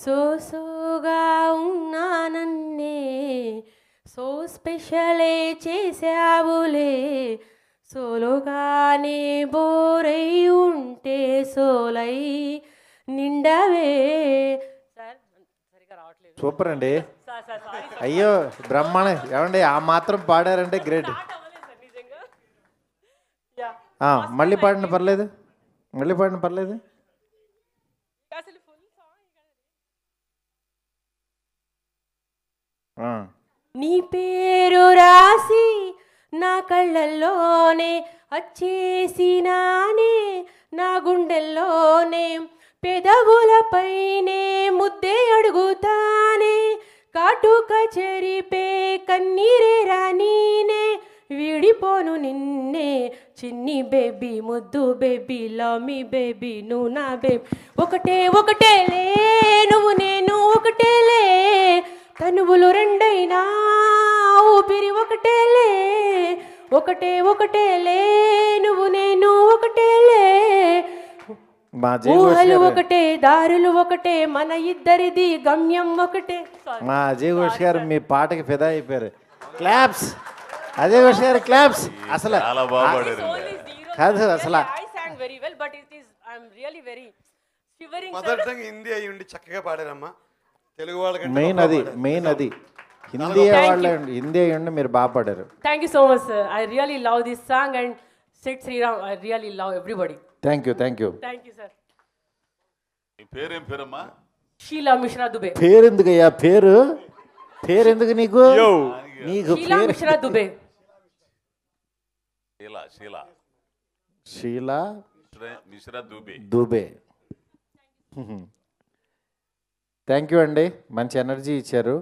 సోగా ఉన్నా నన్నే సో స్పెషలే చేసావులే సోలోగానే బోరై ఉంటే సోలై నిండవే. సార్ సరిగా రావట్లేదు. సూపర్ అండి. Sir sir sorry sir. అయ్యో బ్రహ్మాండ. ఏమండి ఆ మాత్రం పాడారంటే గ్రేట్. స్టార్ట్ అవ్వలేదు సార్ నిజంగా. యా మళ్ళీ పాడిన పర్లేదు, మళ్ళీ పాడిన పర్లేదు. అసలు ఫుల్ సాంగ్ నీ పేరు రాసి నా కళ్ళల్లోనే వచ్చేసినానే నా గుండెల్లోనే పెదవులపైనే ముద్దే అడుగుతానే కాటుక చెరిపే కన్నీరే రానీనే విడిపోను నిన్నే చిన్ని బేబీ ముద్దు బేబీ లవ్ మీ బేబీ నువ్వు నా బేబీ ఒకటేలే నువ్వు నేను ఒకటేలే తనువులు రెండైనా ఊపిరి ఒకటేలే నువ్వు నేను ఒకటేలే ఊహలు ఒకటే దారులు ఒకటే మన ఇద్దరిది గమ్యం ఒకటే. మా అజయ్ ఘోష్ గారు మీ పాటకి ఫిదా అయిపోయారు. క్లాప్స్ అజయ్ ఘోష్ గారు, క్లాప్స్. అసలు కాదు అసలు హిందీ అయి ఉండి చక్కగా పాడారమ్మా. తెలుగు వాళ్ళకి మెయిన్ అది హిందీ హిందీ అయ్యండి మీరు బాగా పాడారు. Thank you so much sir. I really love this song and Sid Sriram. I really love everybody. Thank you thank you sir. పేరేం పేరమ్మా? షీలా మిశ్రా దుబే. పేరు ఎందుకయ్యా? పేరు ఎందుకు నీకు? షీలా మిశ్రా దుబే. షీలా మిశ్రా దుబే. థ్యాంక్ యూ అండి, మంచి ఎనర్జీ ఇచ్చారు.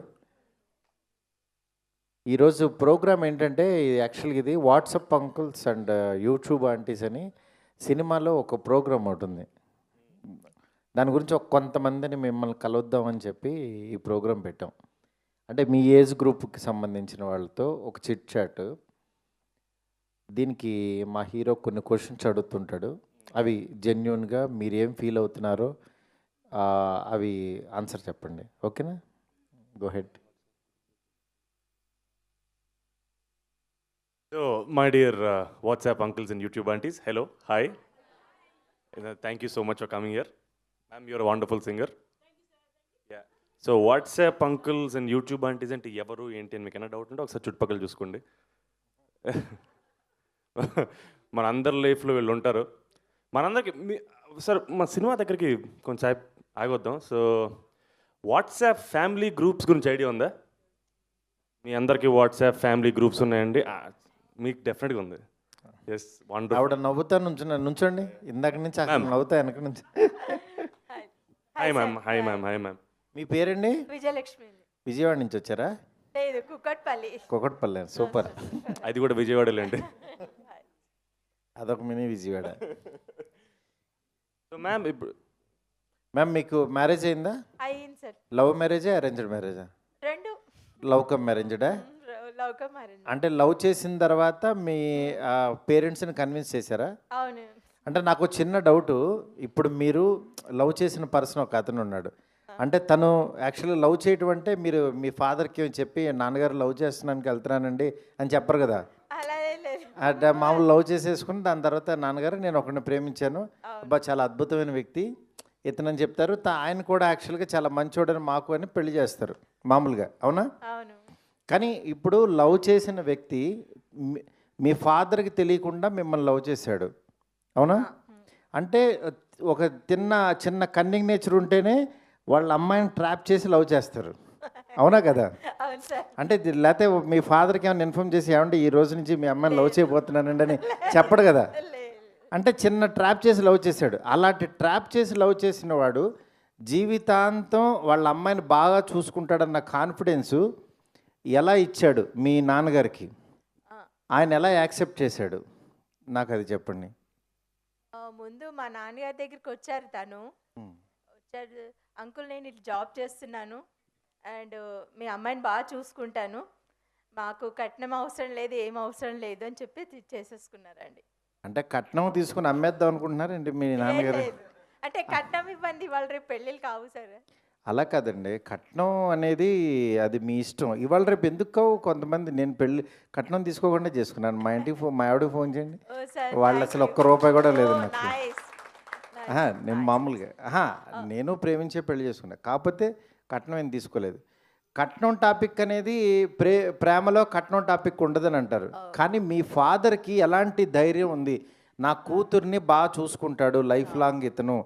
ఈరోజు ప్రోగ్రామ్ ఏంటంటే యాక్చువల్గా ఇది WhatsApp uncles and YouTube aunties అని సినిమాలో ఒక ప్రోగ్రామ్ ఉంటుంది. దాని గురించి కొంతమందిని మిమ్మల్ని కలుద్దామని చెప్పి ఈ ప్రోగ్రాం పెట్టాం. అంటే మీ ఏజ్ గ్రూప్కి సంబంధించిన వాళ్ళతో ఒక చిట్ చాట్. దీనికి మా హీరో కొన్ని క్వశ్చన్స్ అడుగుతుంటాడు. అవి జెన్యున్గా మీరు ఏం ఫీల్ అవుతున్నారో అవి ఆన్సర్ చెప్పండి. ఓకేనా? Go head. So, my dear WhatsApp uncles and YouTube aunties, hello, hi. Thank you so much for coming here. Ma'am, you're a wonderful singer. Yeah. So, WhatsApp uncles and YouTube aunties అంటే ఎవరు ఏంటి అని మీకు ఏమైనా doubt ఉంటే ఒకసారి చుట్టుపక్కల చూసుకోండి. మన అందరి లైఫ్లో వీళ్ళు ఉంటారు. మనందరికి సార్ మా సినిమా దగ్గరికి కొంచెం ఆగొద్దాం. సో వాట్సాప్ ఫ్యామిలీ గ్రూప్స్ గురించి ఐడియా ఉందా? మీ అందరికీ వాట్సాప్ ఫ్యామిలీ గ్రూప్స్ ఉన్నాయండి? మీకు డెఫినెట్గా ఉంది. Yes, wonderful. ఆవిడ నవ్వుతా నుంచోండి. ఇందాక నుంచి నవ్వుతా వెనక నుంచి. Hi ma'am. మీ పేరండి? విజయలక్ష్మి. విజయవాడ నుంచి వచ్చారా? లేదు, కుకట్పల్లి. సూపర్. అది కూడా విజయవాడలేండి. అదొక మినీ విజయవాడ. సో మ్యామ్, ఇప్పుడు మ్యామ్ మీకు మ్యారేజ్ అయిందా? అయింది సార్. లవ్ మ్యారేజా అరేంజ్డ్ మ్యారేజా? రెండు. లవ్ కమ్ మ్యారేజ్డా? Love come marriage. అంటే లవ్ చేసిన తర్వాత మీ పేరెంట్స్ని కన్విన్స్ చేశారా? అవును. అంటే నాకు చిన్న డౌటు. ఇప్పుడు మీరు లవ్ చేసిన పర్సన్ ఒక అతను ఉన్నాడు. అంటే తను యాక్చువల్లీ లవ్ చేయటం అంటే మీరు మీ ఫాదర్కి చెప్పి నాన్నగారు లవ్ చేస్తున్నానికి వెళ్తున్నానండి అని చెప్పరు కదా? అంటే మామూలు లవ్ చేసేసుకుని దాని తర్వాత నాన్నగారు నేను ఒకరిని ప్రేమించాను, అబ్బా చాలా అద్భుతమైన వ్యక్తి ఇతనని చెప్తారు. ఆయన కూడా యాక్చువల్గా చాలా మంచోడని మాకు అని పెళ్లి చేస్తారు మామూలుగా, అవునా? కానీ ఇప్పుడు లవ్ చేసిన వ్యక్తి మీ ఫాదర్కి తెలియకుండా మిమ్మల్ని లవ్ చేశాడు, అవునా? అంటే ఒక చిన్న కన్నింగ్ నేచర్ ఉంటేనే వాళ్ళ అమ్మాయిని ట్రాప్ చేసి లవ్ చేస్తారు, అవునా కదా? అంటే లేకపోతే మీ ఫాదర్కి ఏమైనా ఇన్ఫార్మ్ చేసి ఏమంటే ఈ రోజు నుంచి మీ అమ్మాయిని లవ్ చేయబోతున్నానండి అని చెప్పడు కదా? అంటే చిన్న ట్రాప్ చేసి లవ్ చేశాడు. అలాంటి ట్రాప్ చేసి లవ్ చేసిన వాడు జీవితాంతం వాళ్ళ అమ్మాయిని బాగా చూసుకుంటాడన్న కాన్ఫిడెన్సు ఎలా ఇచ్చాడు మీ నాన్నగారికి? ఆయన ఎలా యాక్సెప్ట్ చేశాడు? నాకు అది చెప్పండి. ముందు మా నాన్నగారి దగ్గరికి వచ్చారు. వచ్చాడు, అంకుల్ నేను ఇట్లా జాబ్ చేస్తున్నాను అండ్ మీ అమ్మాయిని బాగా చూసుకుంటాను, మాకు కట్నం అవసరం లేదు, ఏం అవసరం లేదు అని చెప్పి చేసేసుకున్నారండి. అంటే కట్నం తీసుకుని అమ్మేద్దాం అనుకుంటున్నారండి మీ నాన్నగారు? అంటే కట్నం ఇవ్వండి, వాళ్ళు రేపు పెళ్ళిళ్ళు కావు సార్. అలా కాదండి, కట్నం అనేది అది మీ ఇష్టం. ఇవాళ రేపు ఎందుకో కొంతమంది, నేను పెళ్ళి కట్నం తీసుకోకుండా చేసుకున్నాను. మా ఇంటికి మా ఆవిడకి ఫోన్ చేయండి, ఓ సార్, వాళ్ళు thank అసలు you. ఒక్క రూపాయి కూడా లేదు Oh, నాకు. nice. నేను మామూలుగా నేను ప్రేమించే పెళ్లి చేసుకున్నా, కాకపోతే కట్నం ఏం తీసుకోలేదు. కట్నం టాపిక్ అనేది ప్రేమలో కట్నం టాపిక్ ఉండదని అంటారు, కానీ మీ ఫాదర్కి ఎలాంటి ధైర్యం ఉంది, నా కూతుర్ని బాగా చూసుకుంటాడు లైఫ్ లాంగ్ ఇతను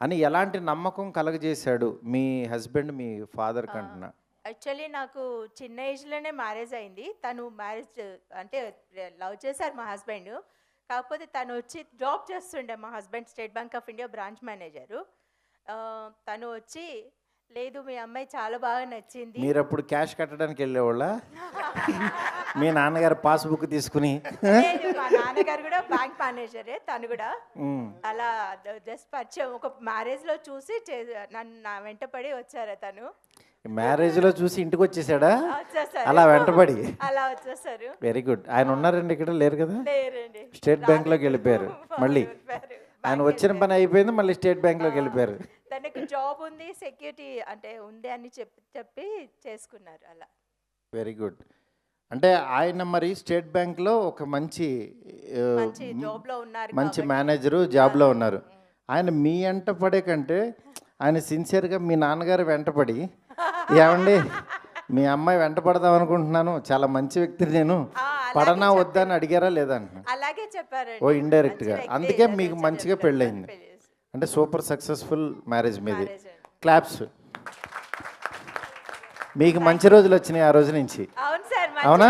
అని ఎలాంటి నమ్మకం కలగజేశాడు మీ హస్బెండ్ మీ ఫాదర్ కంటున్నా? యాక్చువల్లీ నాకు చిన్న ఏజ్లోనే మ్యారేజ్ అయింది. తను మ్యారేజ్ అంటే లవ్ చేశారు మా హస్బెండ్. కాకపోతే తను వచ్చి జాబ్ చేస్తుండే, మా husband state bank of India branch manager. తను వచ్చి, లేదు మీ అమ్మాయి చాలా బాగా నచ్చింది. మీరు అప్పుడు క్యాష్ కట్టడానికి వెళ్ళేవాళ్ళ? మీ నాన్నగారు పాస్బుక్ తీసుకుని? లేదు, మా నాన్నగారు కూడా బ్యాంక్ మేనేజరే, తను కూడా అలా జస్ట్ పరిచయం ఒక మ్యారేజ్లో చూసి నన్ను నా వెంటపడి వచ్చారా తను. మ్యారేజ్లో చూసి ఇంటికి వచ్చేసాడా? వచ్చేసారు, అలా వెంటబడి. అలా వచ్చేసారు. Very good. ఆయన ఉన్నారండి ఇక్కడ? లేరు కదా? లేరండి, స్టేట్ బ్యాంక్లోకి వెళ్ళిపోయారు. మళ్ళీ వెళ్ళిపోయారు. ఆయన వచ్చిన పని అయిపోయింది, మళ్ళీ స్టేట్ బ్యాంక్లోకి వెళ్ళిపోయారు. తనకు జాబ్ ఉంది, సెక్యూరిటీ అంటే ఉంది అని చెప్పి చేసుకున్నారు అలా. Very good. అంటే ఆయన మరి స్టేట్ బ్యాంక్లో ఒక మంచి మంచి జాబ్లో ఉన్నారు, మంచి మేనేజరు, జాబ్లో ఉన్నారు. ఆయన మీ వెంట పడే కంటే ఆయన సిన్సియర్గా మీ నాన్నగారు వెంటపడి, ఏమండి మీ అమ్మాయి వెంట పడదాం అనుకుంటున్నాను, చాలా మంచి వ్యక్తిని నేను, పడనా వద్దా అని అడిగారా లేదా అంటున్నా? అలాగే చెప్పారు. ఓ ఇండైరెక్ట్గా. అందుకే మీకు మంచిగా పెళ్ళయింది. అంటే సూపర్ సక్సెస్ఫుల్ మ్యారేజ్ మీది. క్లాప్స్. మీకు మంచి రోజులు వచ్చినాయి ఆ రోజు నుంచి. అవును సార్, అవునా?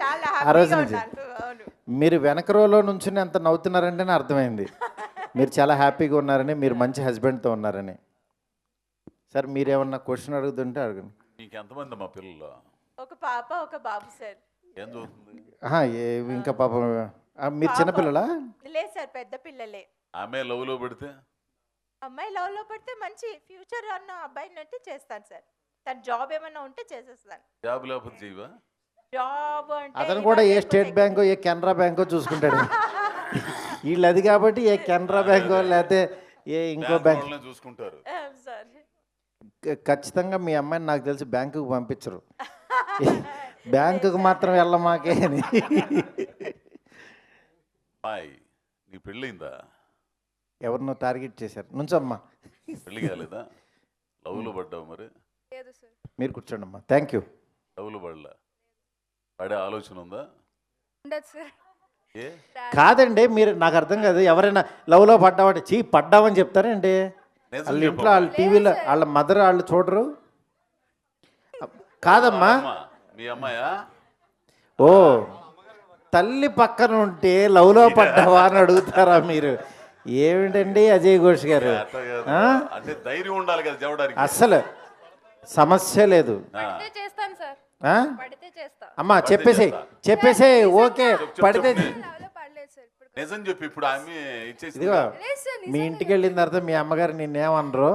చాలా ఆ రోజు హ్యాపీగా నుంచి ఉన్నాను. అవును. మీరు వెనక రోలో నుంచి ఎంత నవ్వుతున్నారంటేనే అర్థమైంది మీరు చాలా హ్యాపీగా ఉన్నారని, మీరు మంచి హస్బెండ్తో ఉన్నారని. సార్ మీరేమన్నా క్వశ్చన్ అడుగుతుంటే అడగండి. నీకు ఎంతమంది అమ్మా పిల్లలు? ఒక పాప ఒక బాబు సార్. ఏం చదువుతుంది? ఇంకా పాపం మీరు చిన్నపిల్లలా? లేదు సార్, పెద్ద పిల్లలే. ఆమె లవ్లో పెడితే అమ్మాయి లవ్లో పడితే మంచి ఫ్యూచర్ అన్న అబ్బాయిని అంటే చేస్తాను సార్. తన జాబ్ ఏమన్నా ఉంటే చేసేస్తాను. జాబ్ లేకపోతే చేయవా? జాబ్ అంటే అతను కూడా ఏ స్టేట్ బ్యాంకో ఏ కెనరా బ్యాంకో చూసుకుంటాడు. వీళ్ళు అది కాబట్టి ఏ కెనరా బ్యాంకో లేకపోతే ఏ ఇంకో బ్యాంక్ వాళ్ళనే చూసుకుంటారు. సార్. ఖచ్చితంగా మీ అమ్మాయిని నాకు తెలిసి బ్యాంకుకు పంపించరు. బ్యాంకుకు మాత్రం వెళ్ళమాకే అని. హాయ్, నీ పెళ్ళయిందా? ఎవరినో టార్గెట్ చేశారు. నుంచమ్మా. పెళ్ళి కాలేదా? లవ్లో పడ్డావు మరి? మీరు కూర్చోండి అమ్మా. Thank you. లవ్లో పడలా? పడే ఆలోచన ఉందా? ఏ కాదండి, మీరు నాకు అర్థం కాదు. ఎవరైనా లవ్లో పడ్డామంటే పడ్డామని చెప్తారండి. నిజం వాళ్ళ చెప్పమ్మా. ఇంట్లో వాళ్ళ టీవీలో వాళ్ళ మదర్ వాళ్ళు చూడరు. కాదమ్మా. మీ అమ్మాయా? ఓ తల్లి పక్కన ఉంటే లవ్లో పడ్డావా అని అడుగుతారా మీరు? ఏమిటండి అజయ్ ఘోష్ గారు? అట్లా కాదు. అంటే ధైర్యం ఉండాలి కదా చెప్పడానికి. అస్సలు సమస్య లేదు. ఆ? అమ్మా చెప్పేసే ఓకే. పడితే నిజం చెప్పి ఇప్పుడు ఆమె ఇచ్చేసి ఇదిగో మీ ఇంటికి వెళ్ళిన తర్వాత మీ అమ్మగారు నిన్నేమనరు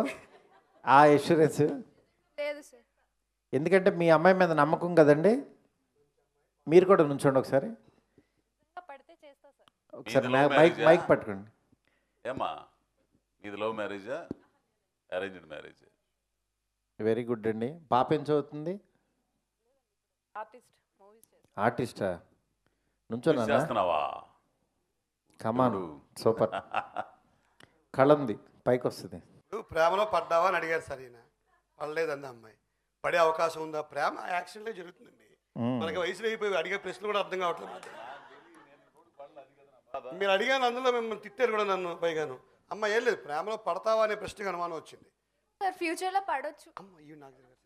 ఆ ఇన్సూరెన్స్? ఎందుకంటే మీ అమ్మాయి మీద నమ్మకం కదండి. మీరు కూడా నుంచోండి ఒకసారి. ఒకసారి మైక్ పట్టుకోండి. ఏమా ఇది లవ్ మ్యారేజా అరేంజ్డ్ మ్యారేజ్? వెరీ గుడ్ అండి. పాప ఏం చదువుతుంది? ఆర్టిస్టా? నుంచోనా? చేస్తున్నావా? కమాన్, సూపర్. కళంది పైకి వస్తుంది. నువ్వు ప్రేమలో పడ్డావా అని అడిగారు సార్. ఈయన పడలేదండి అమ్మాయి. పడే అవకాశం ఉందా? ప్రేమ యాక్సిడెంట్లో జరుగుతుందండి. మనకి వయసులో అయిపోయి అడిగే ప్రశ్నలు కూడా అర్థం కావట్లేదు. మీరు అడిగాను, అందులో మిమ్మల్ని తిట్టారు కూడా నన్ను. పైగాను అమ్మ ఏం లేదు, ప్రేమలో పడతావా అనే ప్రశ్నకు అనుమానం వచ్చింది. ఫ్యూచర్లో పడొచ్చు.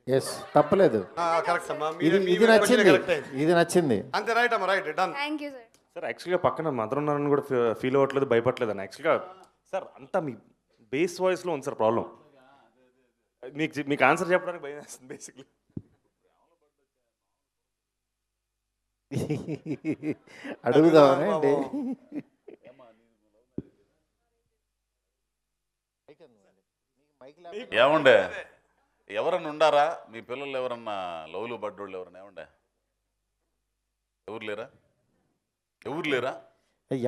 ఎస్, తప్పలేదు. కరెక్ట్ అమ్మా. ఇది నచ్చింది, ఇది నచ్చింది. అంతే. రైట్ అమ్మా, రైట్. డన్. సార్ యాక్చువల్గా పక్కన మదర్ ఉన్నారని కూడా ఫీల్ అవ్వట్లేదు, భయపడలేదు అని. యాక్చువల్గా సార్ అంతా మీ బేస్ వాయిస్లో ఉంది సార్ ప్రాబ్లం. మీకు ఆన్సర్ చెప్పడానికి భయం వేస్తుంది బేసిక్లీ. అడుగుదామని అండి. ఏముండే ఎవరన్నా ఉండారా మీ పిల్లలు? ఎవరన్నా లవ్లు పడ్డోళ్ళు ఎవరన్నా ఏముండే? ఎవరు లేరా?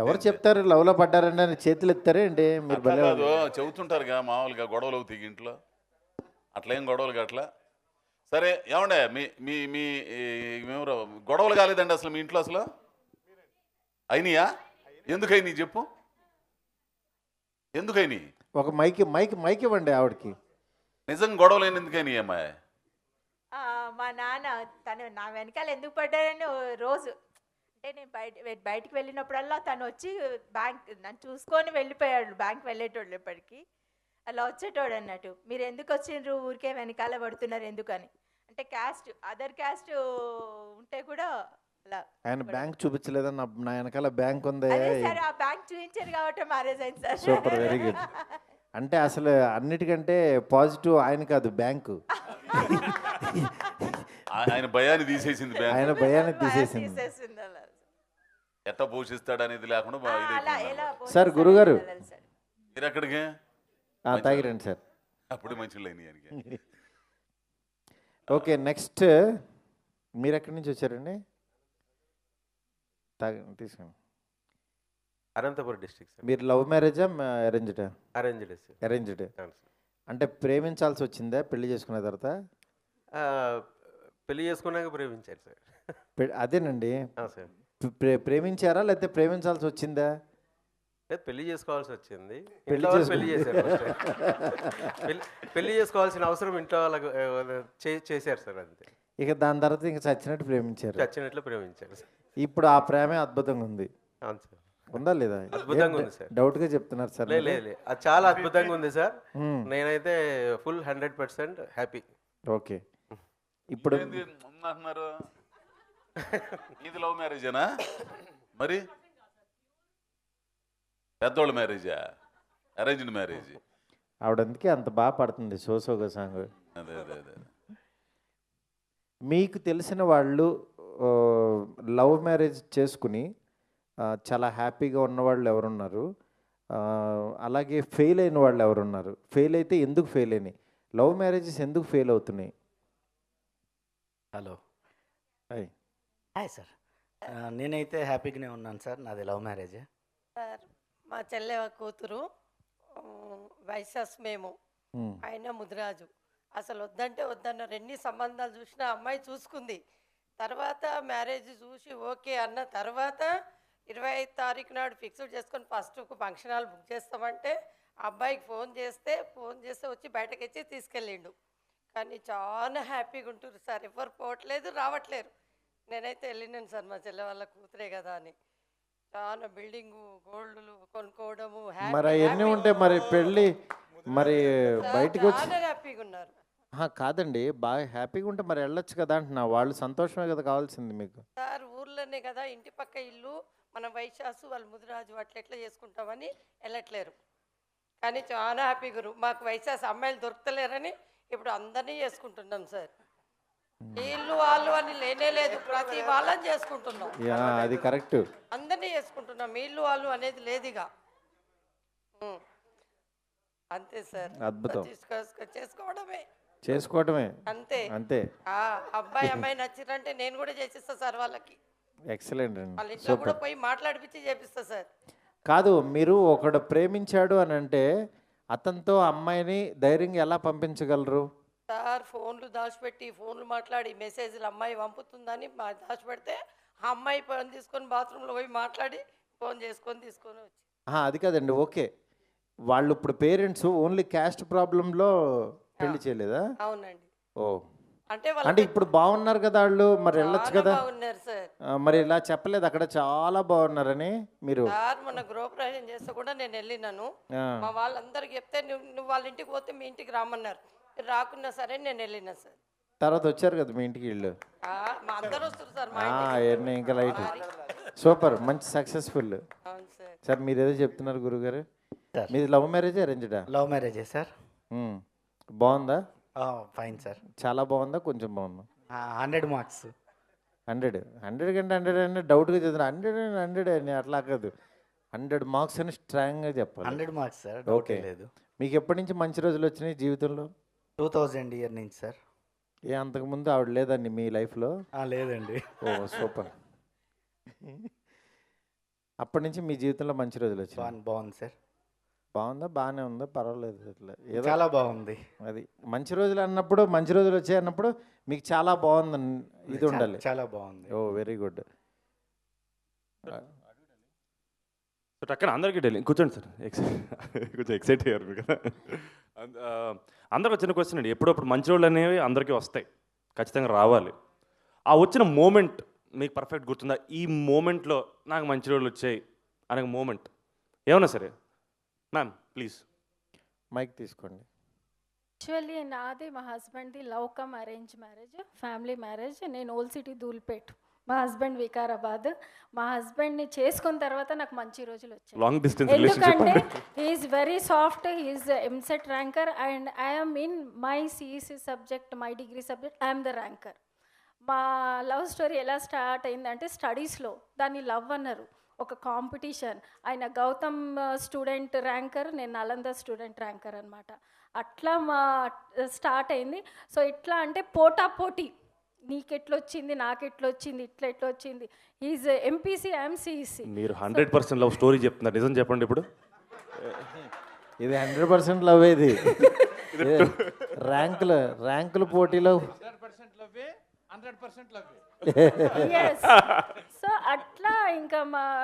ఎవరు చెప్తారు లవ్లో పడ్డారండి అని? చేతులు ఎత్తారే అండి మీరు? కాదు చెబుతుంటారుగా మామూలుగా గొడవలు అవుతాయి ఇంట్లో. అట్లా ఏం గొడవలు అట్లా సరే ఏమండే మీ మీ మీ మేము గొడవలు కాలేదండి అసలు మీ ఇంట్లో అసలు అయినాయా ఎందుకైనా చెప్పు ఎందుకైనా ఒక మైక్ ఇవ్వండి ఆవిడకి. నిజంగా గొడవలు అయిన ఎందుకైనా అమ్మాయి మా నాన్న తను నా వెనకాల ఎందుకు పడ్డాడని రోజు అంటే నేను బయటికి వెళ్ళినప్పుడల్లా తను వచ్చి బ్యాంక్ నన్ను చూసుకొని వెళ్ళిపోయాడు. బ్యాంక్ వెళ్ళేటోళ్ళు ఎప్పటికీ అలా వచ్చేటోడు అన్నట్టు. మీరు ఎందుకు వచ్చిండ్రు ఊరికే వెనకాల పడుతున్నారు ఎందుకని అంటే క్యాస్ట్ అదర్ క్యాస్ట్ ఉంటే కూడా అలా ఆయన బ్యాంక్ చూపించలేదా? నా వెనకాల బ్యాంక్ ఉంది. అదే సార్ ఆ బ్యాంక్ చూపించారు కాబట్టి మ్యారేజ్ అయింది సార్. Super, very good. అంటే అసలు అన్నిటికంటే పాజిటివ్ ఆయన కాదు, బ్యాంకు. ఆయన భయాన్ని తీసేసింది ఆయన భయాన్ని తీసేసింది. తీసేసింది అలా. ఎట్లా పోషిస్తాడు అనేది లేకుండా అలా ఎలా సార్ గురుగారు సార్ మీరు ఎక్కడికి తాగిరండి సార్. అప్పుడు మంచి ఆయనకి ఓకే, నెక్స్ట్ మీరు ఎక్కడి నుంచి వచ్చారండి? తీసుకోండి. Anantapuram district sir. మీరు లవ్ మ్యారేజా అరేంజ్డా? Arranged sir. అరేంజ్డ్. అవును సార్. అంటే ప్రేమించాల్సి వచ్చిందా పెళ్లి చేసుకున్న తర్వాత? పెళ్లి చేసుకున్నాక ప్రేమించారు సార్. అదేనండి, సార్. ప్రేమించారా లేకపోతే ప్రేమించాల్సి వచ్చిందా? లేదు, పెళ్లి చేసుకోవాల్సి వచ్చింది. పెళ్లి ఇంట్లో వాళ్ళు పెళ్లి చేశారు పెళ్లి చేసుకోవాల్సిన అవసరం ఇంట్లో వాళ్ళకు చేశారు సార్, అంతే. ఇక దాని తర్వాత ఇంకా చచ్చినట్టు ప్రేమించారు. చచ్చినట్లు ప్రేమించారు సార్. ఇప్పుడు ఆ ప్రేమే అద్భుతంగా ఉంది. అవును సార్. ఉందా లేదా? అద్భుతంగా ఉంది సార్. డౌట్ గా చెప్తున్నారు సార్? లేదు, అది చాలా అద్భుతంగా ఉంది సార్. నేనైతే ఫుల్ 100% హ్యాపీ. ఓకే, ఇప్పుడు అంటున్నారు ఇది లవ్ మ్యారేజేనా మరి? పెద్దోళ్ళ మ్యారేజా అరేంజ్డ్ మ్యారేజ్? ఆవిడందుకే అంత బాగా పడుతుంది సోసోగా సాంగ్. అదే అదే అదే. మీకు తెలిసిన వాళ్ళు లవ్ మ్యారేజ్ చేసుకుని చాలా హ్యాపీగా ఉన్నవాళ్ళు ఎవరున్నారు? అలాగే ఫెయిల్ అయిన వాళ్ళు ఎవరున్నారు? ఫెయిల్ అయితే ఎందుకు ఫెయిల్ అయినాయి? లవ్ మ్యారేజెస్ ఎందుకు ఫెయిల్ అవుతున్నాయి? Hello, hi. Hi sir. నేనైతే హ్యాపీగానే ఉన్నాను సార్. నాది లవ్ మ్యారేజ్ సార్. మా చెల్లె కూతురు వైశాస్, మేము ఆయన ముదిరాజు. అసలు వద్దంటే వద్దన్నారు. ఎన్ని సంబంధాలు చూసినా అమ్మాయి చూసుకుంది. తర్వాత మ్యారేజ్ చూసి ఓకే అన్న తర్వాత 25 తారీఖు నాడు ఫిక్స్డ్ చేసుకొని ఫస్ట్కు ఫంక్షన్ హాల్ బుక్ చేస్తామంటే అబ్బాయికి ఫోన్ చేస్తే వచ్చి బయటకు వచ్చి తీసుకెళ్ళిండు. కానీ చాలా హ్యాపీగా ఉంటుంది సార్. ఎవరు పోవట్లేదు, రావట్లేరు. నేనైతే వెళ్ళినాను సార్, మా చెల్లె వాళ్ళ కూతురే కదా అని. చాలా బిల్డింగు గోల్డ్లు కొనుక్కోవడము. మరి అవన్నీ ఉంటే మరి పెళ్ళి మరి బయటకు వచ్చి చాలా హ్యాపీగా ఉన్నారు. కాదండి, బాగా హ్యాపీగా ఉంటే మరి వెళ్ళొచ్చు కదా అంటున్నా. వాళ్ళు సంతోషమే కదా కావాల్సింది మీకు. సార్ ఊర్లోనే కదా, ఇంటి పక్క ఇల్లు, మన వైశాసు వాళ్ళు ముదిరాజు అట్లా ఎట్లా చేసుకుంటామని వెళ్ళట్లేరు. కానీ చాలా హ్యాపీగా మాకు వైశాసు అమ్మాయిలు దొరుకుతలేరని ఇప్పుడు అందరినీ చేసుకుంటున్నాం సార్. వీళ్ళు వాళ్ళు అని లేనే లేదు, ప్రతి వాళ్ళని చేసుకుంటున్నాం. అది కరెక్ట్, అందరినీ చేసుకుంటున్నాం. వీళ్ళు వాళ్ళు అనేది లేదుగా. అంతే సార్, అద్భుతం. చేసుకోవడమే అంతే. అబ్బాయి అమ్మాయి నచ్చిరంటే నేను కూడా చేసిస్తా సార్ వాళ్ళకి. ఎక్సలెంట్ అండి, వాళ్ళ ఇంట్లో కూడా పోయి మాట్లాడిపించి చేపిస్తా సార్. కాదు, మీరు ఒకడు ప్రేమించాడు అని అంటే అతనితో అమ్మాయిని ధైర్యంగా ఎలా పంపించగలరు సార్? ఫోన్లు దాచిపెట్టి ఫోన్లు మాట్లాడి మెసేజ్లు అమ్మాయి పంపుతుందని దాచిపెడితే ఆ అమ్మాయి ఫోన్ తీసుకొని బాత్రూంలో పోయి మాట్లాడి ఫోన్ చేసుకొని తీసుకొని వచ్చి. అది కాదండి, ఓకే. వాళ్ళు ఇప్పుడు పేరెంట్స్ ఓన్లీ క్యాస్ట్ ప్రాబ్లంలో పెళ్లి చేయలేదా? అవునండి. ఓ, అంటే ఇప్పుడు బాగున్నారు కదా వాళ్ళు, మరి వెళ్ళొచ్చు కదా. బాగున్నారు సార్. మరి ఇలా చెప్పలేదు అక్కడ చాలా బాగున్నారని మీరు? సార్ మన గృహప్రవేశం చేస్తే కూడా నేను వెళ్ళినాను. మా వాళ్ళందరికి చెప్తే నువ్వు వాళ్ళ ఇంటికి పోతే మీ ఇంటికి రామన్నారు. రాకున్నా సరే నేను వెళ్ళినా సార్. తర్వాత వచ్చారు కదా మీ ఇంటికి వీళ్ళు. మా అందరూ వస్తారు సార్ మా ఇంటికి. ఇంకా లైట్, సూపర్, మంచి సక్సెస్ఫుల్. అవును సార్. సార్ మీరు ఏదో చెప్తున్నారు గురుగారు? మీది లవ్ మ్యారేజ్ అరేంజ్డా? లవ్ మ్యారేజే సార్. బాగుందా? Fine sir. చాలా బాగుందా కొంచెం బాగుందా? 100 మార్క్స్. 100 కంటే 100 అని డౌట్గా చదివిన 100 అని అట్లా కాదు, 100 మార్క్స్ అని స్ట్రాంగ్గా చెప్పాలి. 100 మార్క్స్ సార్, ఓకే. లేదు. మీకు ఎప్పటి నుంచి మంచి రోజులు వచ్చినాయి జీవితంలో? 2000 ఇయర్ నుంచి సార్. అంతకుముందు ఆవిడ లేదండి మీ లైఫ్లో? లేదండి. ఓ సూపర్. అప్పటి నుంచి మీ జీవితంలో మంచి రోజులు వచ్చినాయి. బాగుంది సార్. బాగుందా? బాగానే ఉందా? పర్వాలేదు ఇట్లా ఏదో చాలా బాగుంది. అది మంచి రోజులు అన్నప్పుడు, మంచి రోజులు వచ్చాయి అన్నప్పుడు మీకు చాలా బాగుంది ఇది ఉండాలి. చాలా బాగుంది. ఓ వెరీ గుడ్. సో టక్కన అందరికీ డైలీ కూర్చోండి సార్, కొంచెం ఎక్సైట్ అయ్యారు మీరు కదా. అందరికి వచ్చిన క్వశ్చన్ అండి, ఎప్పుడప్పుడు మంచి రోజులు అనేవి అందరికీ వస్తాయి, ఖచ్చితంగా రావాలి. ఆ వచ్చిన మూమెంట్ మీకు పర్ఫెక్ట్ గుర్తుందా? ఈ మూమెంట్లో నాకు మంచి రోజులు వచ్చాయి అనే మూమెంట్ ఏమన్నా సరే. మ్యామ్ ప్లీజ్ మైక్ తీసుకోండి. యాక్చువల్లీ నాది మా హస్బెండ్ది love come arrange marriage, family marriage. నేను ఓల్డ్ సిటీ ధూల్పేట్, మా హస్బెండ్ వికారాబాద్. మా హస్బెండ్ని చేసుకున్న తర్వాత నాకు మంచి రోజులు వచ్చాయి. లాంగ్ డిస్టెన్స్ ఎందుకంటే he's very soft, he's EAMCET ranker and I'm in my CEC subject, my degree subject I'm the ranker. మా లవ్ స్టోరీ ఎలా స్టార్ట్ అయిందంటే స్టడీస్లో దాన్ని లవ్ అన్నారు, ఒక కాంపిటీషన్. ఆయన గౌతమ్ స్టూడెంట్ ర్యాంకర్, నేను నలంద స్టూడెంట్ ర్యాంకర్ అనమాట. అట్లా మా స్టార్ట్ అయింది. సో ఎట్లా అంటే పోటీ, నీకెట్లొచ్చింది, నాకెట్లొచ్చింది, ఇట్లా ఎట్లా వచ్చింది. Is MPC, I'm CEC. మీరు 100% లవ్ స్టోరీ చెప్తున్నారు, నిజం చెప్పండి ఇప్పుడు. ఇది 100% లవ్. ఇది ర్యాంకుల పోటీలో 100% లవ్. సో అట్లా ఇంకా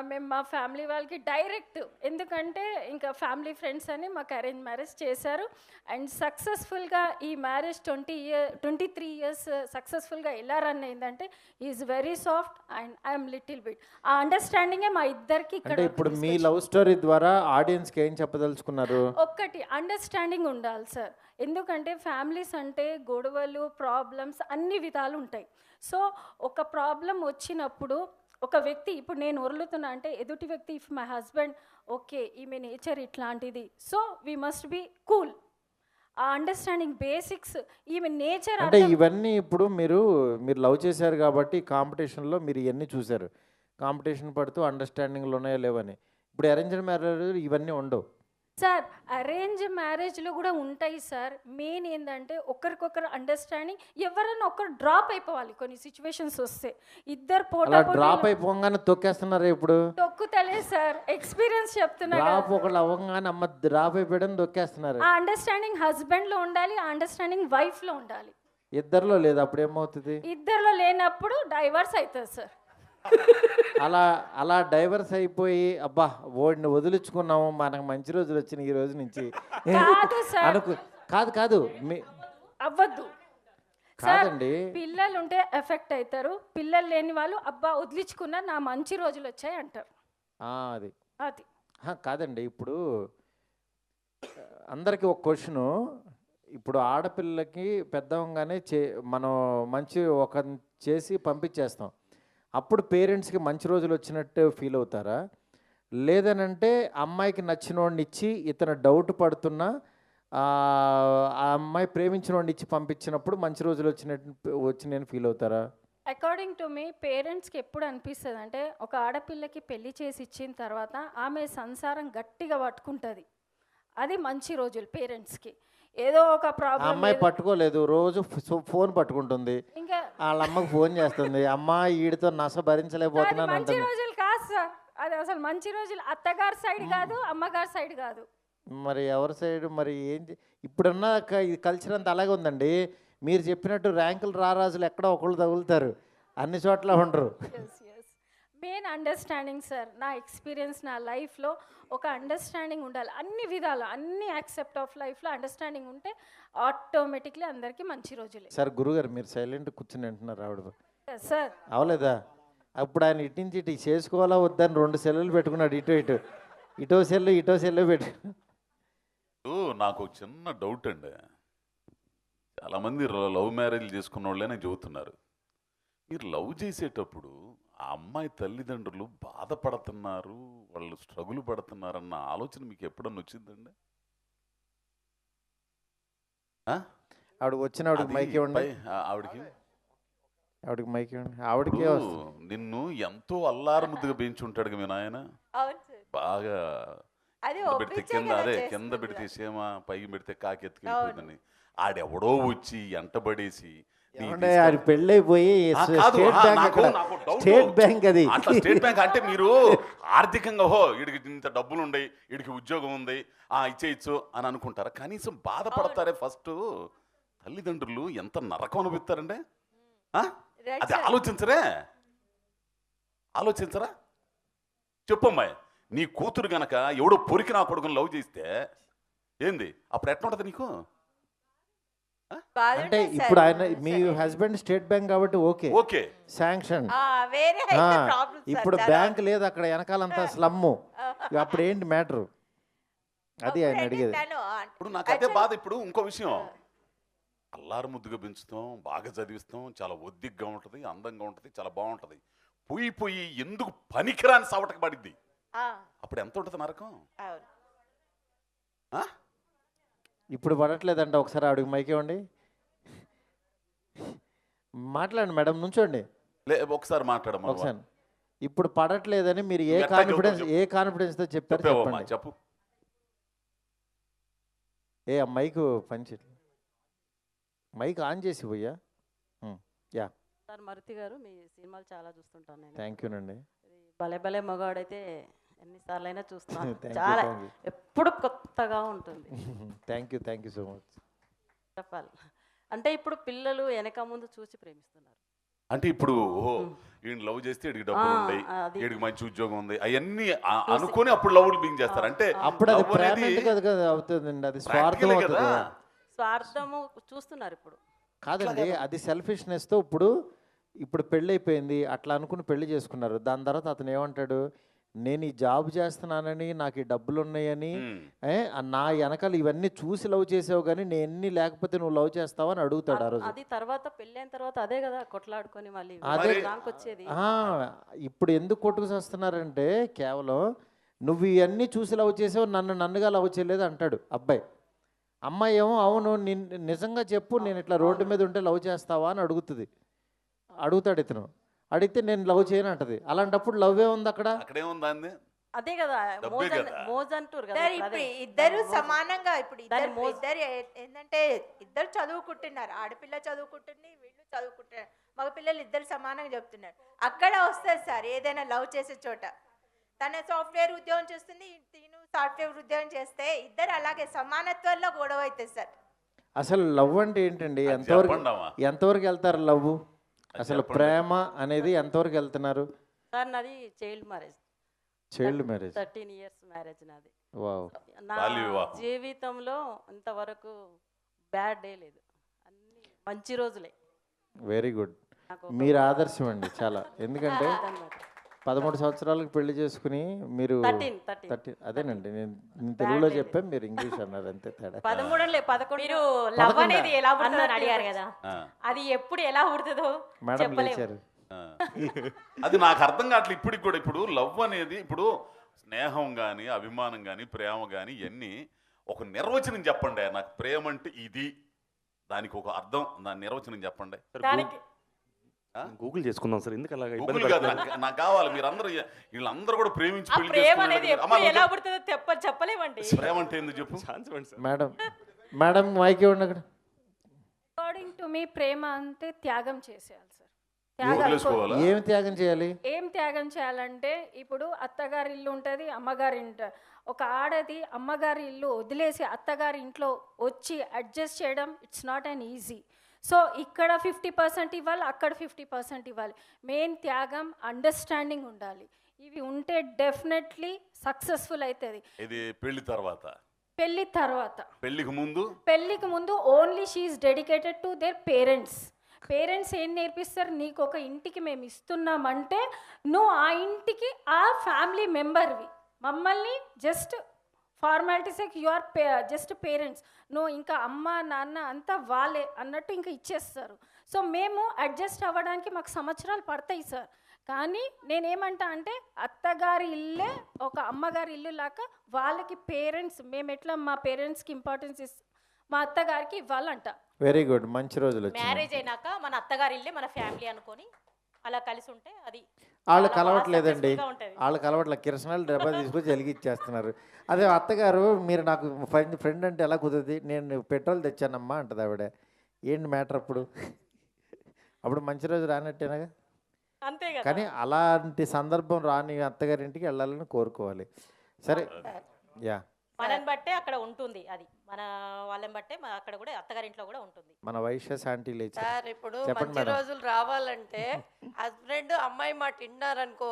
మేము మా ఫ్యామిలీ వాళ్ళకి డైరెక్ట్, ఎందుకంటే ఇంకా ఫ్యామిలీ ఫ్రెండ్స్ అని మాకు అరేంజ్ మ్యారేజ్ చేశారు. అండ్ సక్సెస్ఫుల్గా ఈ మ్యారేజ్ 23 ఇయర్స్ సక్సెస్ఫుల్గా ఎలా రన్ అయిందంటే is very soft and I'm little bit. ఆ అండర్స్టాండింగే మా ఇద్దరికి ఇక్కడ. అంటే ఇప్పుడు మీ లవ్ స్టోరీ ద్వారా ఆడియన్స్కి ఏం చెప్పదలుచుకున్నారు? ఒక్కటి అండర్స్టాండింగ్ ఉండాలి సార్, ఎందుకంటే ఫ్యామిలీస్ అంటే గొడవలు, ప్రాబ్లమ్స్ అన్ని విధాలు ఉంటాయి. సో ఒక ప్రాబ్లం వచ్చినప్పుడు ఒక వ్యక్తి, ఇప్పుడు నేను ఒర్లుతున్నా అంటే ఎదుటి వ్యక్తి, ఇఫ్ మై హస్బెండ్ ఓకే ఈమె నేచర్ ఇట్లాంటిది, so we must be cool. ఆ అండర్స్టాండింగ్ బేసిక్స్, ఈమె నేచర్. అంటే ఇవన్నీ ఇప్పుడు మీరు లవ్ చేశారు కాబట్టి కాంపిటీషన్లో మీరు ఇవన్నీ చూశారు, కాంపిటీషన్ పడుతూ అండర్స్టాండింగ్లు ఉన్నాయో లేవని. ఇప్పుడు అరేంజ్డ్ మ్యారేజ్ ఇవన్నీ ఉండవు సార్. అరేంజ్ మ్యారేజ్లో కూడా ఉంటాయి సార్. మెయిన్ ఏంటంటే ఒకరికొకరు అండర్స్టాండింగ్, ఎవరైనా ఒకరు డ్రాప్ అయిపోవాలి కొన్ని సిచ్యువేషన్స్ వస్తే. ఇద్దరు డ్రాప్ అయిపోగానే తొక్కేస్తున్నారు. ఇప్పుడు తొక్కుతలే సార్, ఎక్స్పీరియన్స్ చెప్తున్నా. డ్రాప్ ఒకళ్ళు అవ్వగానే అమ్మ డ్రాప్ అయిపోయడం తొక్కేస్తున్నారు. ఆ అండర్స్టాండింగ్ హస్బెండ్లో ఉండాలి, ఆ అండర్స్టాండింగ్ వైఫ్లో ఉండాలి. ఇద్దరిలో లేదు, అప్పుడు ఏమవుతుంది? ఇద్దరిలో లేనప్పుడు డైవర్స్ అవుతుంది సార్. అలా డైవర్స్ అయిపోయి అబ్బా ఓడిని వదిలించుకున్నాము, మనకు మంచి రోజులు వచ్చినాయి ఈ రోజు నుంచి కాదు అవ్వద్దు కాదండి. పిల్లలు ఉంటే ఎఫెక్ట్ అవుతారు, పిల్లలు లేని వాళ్ళు అబ్బా వదిలించుకున్నా నా మంచి రోజులు వచ్చాయి అంటారు. అది కాదండి. ఇప్పుడు అందరికీ ఒక క్వశ్చను, ఇప్పుడు ఆడపిల్లకి పెద్దవంగానే మనం మంచి ఒక చేసి పంపించేస్తాం, అప్పుడు పేరెంట్స్కి మంచి రోజులు వచ్చినట్టు ఫీల్ అవుతారా? లేదనంటే అమ్మాయికి నచ్చిన వాడిని ఇచ్చి ఇతను డౌట్ పడుతున్నా ఆ అమ్మాయి ప్రేమించిన వాడిని ఇచ్చి పంపించినప్పుడు మంచి రోజులు వచ్చినాయని ఫీల్ అవుతారా? అకార్డింగ్ టు మీ పేరెంట్స్కి ఎప్పుడు అనిపిస్తుంది అంటే, ఒక ఆడపిల్లకి పెళ్లి చేసి ఇచ్చిన తర్వాత ఆమె సంసారం గట్టిగా పట్టుకుంటుంది, అది మంచి రోజులు పేరెంట్స్కి. ఏదో ఒక ప్రాబ్లం, అమ్మాయి పట్టుకోలేదు, రోజు ఫోన్ పట్టుకుంటుంది, ఇంకా వాళ్ళ అమ్మకి ఫోన్ చేస్తుంది, అమ్మ ఈడితో నస భరించలేకపోతున్నాను మంచి రోజులు కాదు సార్. అది అసలు మంచి రోజులు అత్తగారి సైడ్ కాదు, అమ్మగారి సైడ్ కాదు. మరి ఎవరి సైడ్? మరి ఇప్పుడున్న ఈ కల్చర్ అంతా అలాగే ఉందండి. మీరు చెప్పినట్టు ర్యాంకులు రారాజులు ఎక్కడో ఒకళ్ళు తగులుతారు, అన్ని చోట్ల ఉండరు. Main understanding sir. నా ఎక్స్పీరియన్స్, నా లైఫ్లో ఒక అండర్స్టాండింగ్ ఉండాలి అన్ని విధాలు, అన్ని యాక్సెప్ట్ ఆఫ్ లైఫ్లో అండర్స్టాండింగ్ ఉంటే ఆటోమేటిక్లీ అందరికీ మంచి రోజులే. సార్ గురుగారు మీరు సైలెంట్ కూర్చుని అంటున్నారు ఆవిడ సార్ అవలేదా? అప్పుడు ఆయన ఇటు నుంచి ఇటు చేసుకోవాలా వద్దని 2 సెల్లులు పెట్టుకున్నాడు, ఇటో సెల్లు పెట్టు. నాకు ఒక చిన్న డౌట్ అండి, చాలామంది లవ్ మ్యారేజ్ చేసుకున్న వాళ్ళనే చెబుతున్నారు, మీరు లవ్ చేసేటప్పుడు ఆ అమ్మాయి తల్లిదండ్రులు బాధపడుతున్నారు, వాళ్ళు స్ట్రగుల్ పడుతున్నారన్న ఆలోచన మీకు ఎప్పుడన్నా వచ్చిందండి? ఆవిడకి వచ్చిన ఆవిడకి మైక్ ఇవ్వండి, ఆవిడకి మైక్ ఇవ్వండి. ఆవిడకే నిన్ను ఎంతో అల్లారు ముద్దుగా పెంచుంటాడు మీ నాయన, బాగా పెడితే కింద పెడితే సేమ, పైకి పెడితే కాకి ఎత్తుకెళ్ళిపోయిందని, ఆడెవడో వచ్చి ఎంటబడేసి ఏమంటే అది పెళ్ళైపోయి కాదు, స్టేట్ బ్యాంక్ నాకు అక్కడ doubt. స్టేట్ బ్యాంక్ అది అట్లా స్టేట్ బ్యాంక్ అంటే మీరు ఆర్థికంగా వీడికి ఇంత డబ్బులు ఉన్నాయి, వీడికి ఉద్యోగం ఉంది, ఇచ్చేయచ్చు అని అనుకుంటారా? కనీసం బాధపడతారే ఫస్ట్. తల్లిదండ్రులు ఎంత నరకం అనిపిస్తారండి. అది ఆలోచించరా? చెప్పమ్మాయి, నీ కూతురు గనక ఎవడో పొరికి నా కొడుకుని లవ్ చేస్తే ఏంది అప్పుడు ఎట్లా ఉంటుంది నీకు? అంటే ఇప్పుడు ఆయన మీ హస్బెండ్ స్టేట్ బ్యాంక్ కాబట్టి ఓకే శాంక్షన్. ఇప్పుడు బ్యాంక్ లేదు అక్కడ, వెనకాలంతా స్లమ్. అప్పుడు ఏంటి మ్యాటర్? అది ఆయన అడిగేది. ఇప్పుడు నాకు అదే బాధ. ఇప్పుడు ఇంకో విషయం, అల్లారు ముద్దుగా పెంచుతాం, బాగా చదివిస్తాం, చాలా ఒద్దిగ్గా ఉంటుంది, అందంగా ఉంటుంది, చాలా బాగుంటుంది. పోయి ఎందుకు పనికిరాని సవటకు పడిద్ది. అప్పుడు ఎంత ఉంటుంది నరకం? ఇప్పుడు పడట్లేదంట. ఒకసారి ఆవిడకి మైక్ ఇవ్వండి, మాట్లాడండి మేడం, నుంచోండి ఒకసారి మాట్లాడమా. ఒకసారి. ఇప్పుడు పడట్లేదని మీరు ఏ కాన్ఫిడెన్స్తో చెప్పారు చెప్పండి. చెప్పు. ఆ మైక్ పంచి మైక్ ఆన్ చేసి పోయా. యా సార్, మరుతి గారు మీ సినిమాలు చాలా చూస్తుంటాను నేను. Thank you. భలే భలే మగాడైతే ఎన్నిసార్లు అయినా చూస్తున్నాను. చాలా ఎప్పుడు కొత్తగా ఉంటుంది. Thank you so much. చెప్పాలి అంటే ఇప్పుడు పిల్లలు వెనక ముందు చూసి ప్రేమిస్తున్నారు. అంటే ఇప్పుడు ఈయన లవ్ చేస్తే వీడికి డబ్బులు ఉన్నాయి, వీడికి మంచి ఉద్యోగం ఉంది, అవన్నీ అనుకుని అప్పుడు లవ్ బింగ్ చేస్తారు. అంటే అప్పుడు అది ప్రేమ అవుతుందండి, అది స్వార్థం అవుతుంది. స్వార్థము చూస్తున్నారు ఇప్పుడు. కాదండి, అది సెల్ఫిష్నెస్తో. ఇప్పుడు పెళ్ళి అయిపోయింది, అట్లా అనుకుని పెళ్లి చేసుకున్నారు. దాని తర్వాత అతను ఏమంటాడు, నేను ఈ జాబ్ చేస్తున్నానని, నాకు ఈ డబ్బులు ఉన్నాయని, నా వెనకాల ఇవన్నీ చూసి లవ్ చేసావు కానీ నేను లేకపోతే నువ్వు లవ్ చేస్తావని అడుగుతాడు ఆ రోజు. అది తర్వాత పెళ్ళైన తర్వాత అదే కదా కొట్లాడుకొని మళ్ళీ వచ్చేది. ఇప్పుడు ఎందుకు కొట్టుకుకొస్తున్నారంటే కేవలం నువ్వు ఇవన్నీ చూసి లవ్ చేసావు, నన్నుగా లవ్ చేయలేదు అంటాడు అబ్బాయి. అమ్మాయి ఏమో అవును నిజంగా చెప్పు, నేను ఇట్లా రోడ్డు మీద ఉంటే లవ్ చేస్తావా అని అడుగుతాడు ఇతను. అడిగితే నేను లవ్ చేయను అంటది. అలాంటప్పుడు లవ్ ఏ ఉంది అక్కడ? అదే కదా మోజ్ అంటారు కదా. ఇప్పుడు ఇద్దరు సమానంగా, ఇప్పుడు ఇద్దరు ఏంటంటే ఇద్దరు చదువుకుంటున్నారు. ఆడపిల్ల చదువుకుంటుంది, వీళ్ళు చదువుకుంటున్నారు. మగ పిల్లలు ఇద్దరు సమానంగా చెప్తున్నారు. అక్కడ వస్తుంది సార్ ఏదైనా లవ్ చేసే చోట. తన సాఫ్ట్వేర్ ఉద్యోగం చేస్తుంది, తిను సాఫ్ట్వేర్ ఉద్యోగం చేస్తే ఇద్దరు అలాగే సమానత్వంలో గొడవ అవుతుంది సార్. అసలు లవ్ అంటే ఏంటండి? ఎంతవరకు వెళ్తారు లవ్? అసలు ప్రేమ అనేది ఎంతవరకు వెళ్తున్నారు? సార్ నాది చైల్డ్ మ్యారేజ్. 13 years మ్యారేజ్ నాది. నా జీవితంలో ఇంతవరకు బ్యాడ్ డే లేదు, అన్ని మంచి రోజులే. Very good. మీరు ఆదర్శం అండి చాలా. ఎందుకంటే 13 సంవత్సరాలకు పెళ్లి చేసుకుని మీరు 13 అదేనండి, నేను తెలుగులో చెప్పాను, మీరు ఇంగ్లీష్ అన్నారు, అంతే తేడా. 13 మీరు లవ్ అనేది ఎలా పుడుతుందని అడిగారు కదా, అది ఎప్పుడు ఎలా పుడుతుందో మేడం లేచారు. అది నాకు అర్థం కావట్లేదు ఇప్పటికి కూడా. ఇప్పుడు లవ్ అనేది, ఇప్పుడు స్నేహం కానీ అభిమానం కానీ ప్రేమ కానీ ఇవన్నీ ఒక నిర్వచనం చెప్పండి. నాకు ప్రేమ అంటే ఇది, దానికి ఒక అర్థం, దాని నిర్వచనం చెప్పండి. గూగుల్ చేసుకుందాం సార్, ఎందుకు అలాగా? నాకు కావాలి. మీరందరూ వీళ్ళందరూ కూడా ప్రేమించి ప్రేమ అనేది ఎలా పుడుతుందో చెప్పలేమండి. ప్రేమ అంటే ఎందుకు చెప్పు మేడం మైక్ ఇవ్వండి అక్కడ. అకార్డింగ్ టు మీ ప్రేమ అంటే త్యాగం చేసేయాలి సార్. ఏం త్యాగం చేయాలి? ఏం త్యాగం చేయాలంటే ఇప్పుడు అత్తగారి ఇల్లు ఉంటుంది, అమ్మగారి ఇంట. ఒక ఆడది అమ్మగారి ఇల్లు వదిలేసి అత్తగారి ఇంట్లో వచ్చి అడ్జస్ట్ చేయడం it's not an easy. So ఇక్కడ 50% ఇవ్వాలి, అక్కడ 50% ఇవ్వాలి. మెయిన్ త్యాగం, అండర్స్టాండింగ్ ఉండాలి. ఇవి ఉంటే డెఫినెట్లీ సక్సెస్ఫుల్ అవుతుంది. ఇది పెళ్లి తర్వాత. పెళ్లికి ముందు only she is dedicated to their parents. Parents ఏం నేర్పిస్తారు, నీకు ఒక ఇంటికి మేము ఇస్తున్నామంటే నువ్వు ఆ ఇంటికి ఆ ఫ్యామిలీ మెంబర్వి. మమ్మల్ని just formalities you are just parents, నువ్వు ఇంకా అమ్మ నాన్న అంతా వాళ్ళే అన్నట్టు ఇంకా ఇచ్చేస్తారు. సో మేము అడ్జస్ట్ అవ్వడానికి మాకు సంవత్సరాలు పడతాయి సార్. కానీ నేనేమంటా అంటే అత్తగారి ఇల్లే ఒక అమ్మగారి ఇల్లు లాగా వాళ్ళకి పేరెంట్స్, మేము ఎట్లా మా పేరెంట్స్కి ఇంపార్టెన్స్ ఇస్తాం, మా అత్తగారికి ఇవ్వాలంట. వెరీ గుడ్, మంచి రోజులు. మ్యారేజ్ అయినాక మన అత్తగారి ఇల్లే మన ఫ్యామిలీ అనుకొని అలా కలిసి ఉంటే అది వాళ్ళు కలవట్లేదండి, వాళ్ళు కలవట్లేదు. కిరసనాలు డబ్బా తీసుకొచ్చి వెలిగిచ్చేస్తున్నారు. అదే అత్తగారు మీరు నాకు ఫ్రెండ్ అంటే ఎలా కుదురుతుంది, నేను పెట్రోల్ తెచ్చానమ్మా అంటది ఆవిడ. ఏంటి మ్యాటర్ అప్పుడు? అప్పుడు మంచి రోజు రానట్టేనాగా. అంతే కదా. కానీ అలాంటి సందర్భం రాని అత్తగారింటికి వెళ్ళాలని కోరుకోవాలి. సరే, యా, మనని బట్టే అక్కడ ఉంటుంది అది, మన వాళ్ళని బట్టే అక్కడ కూడా అత్తగారింట్లో కూడా ఉంటుంది. మన వైశ్యస్ ఆంటీ లేచి సార్ ఇప్పుడు చెప్పండి మంచి మేడం. రోజులు రావాలంటే హస్బెండ్ అమ్మాయి మాట విన్నారనుకో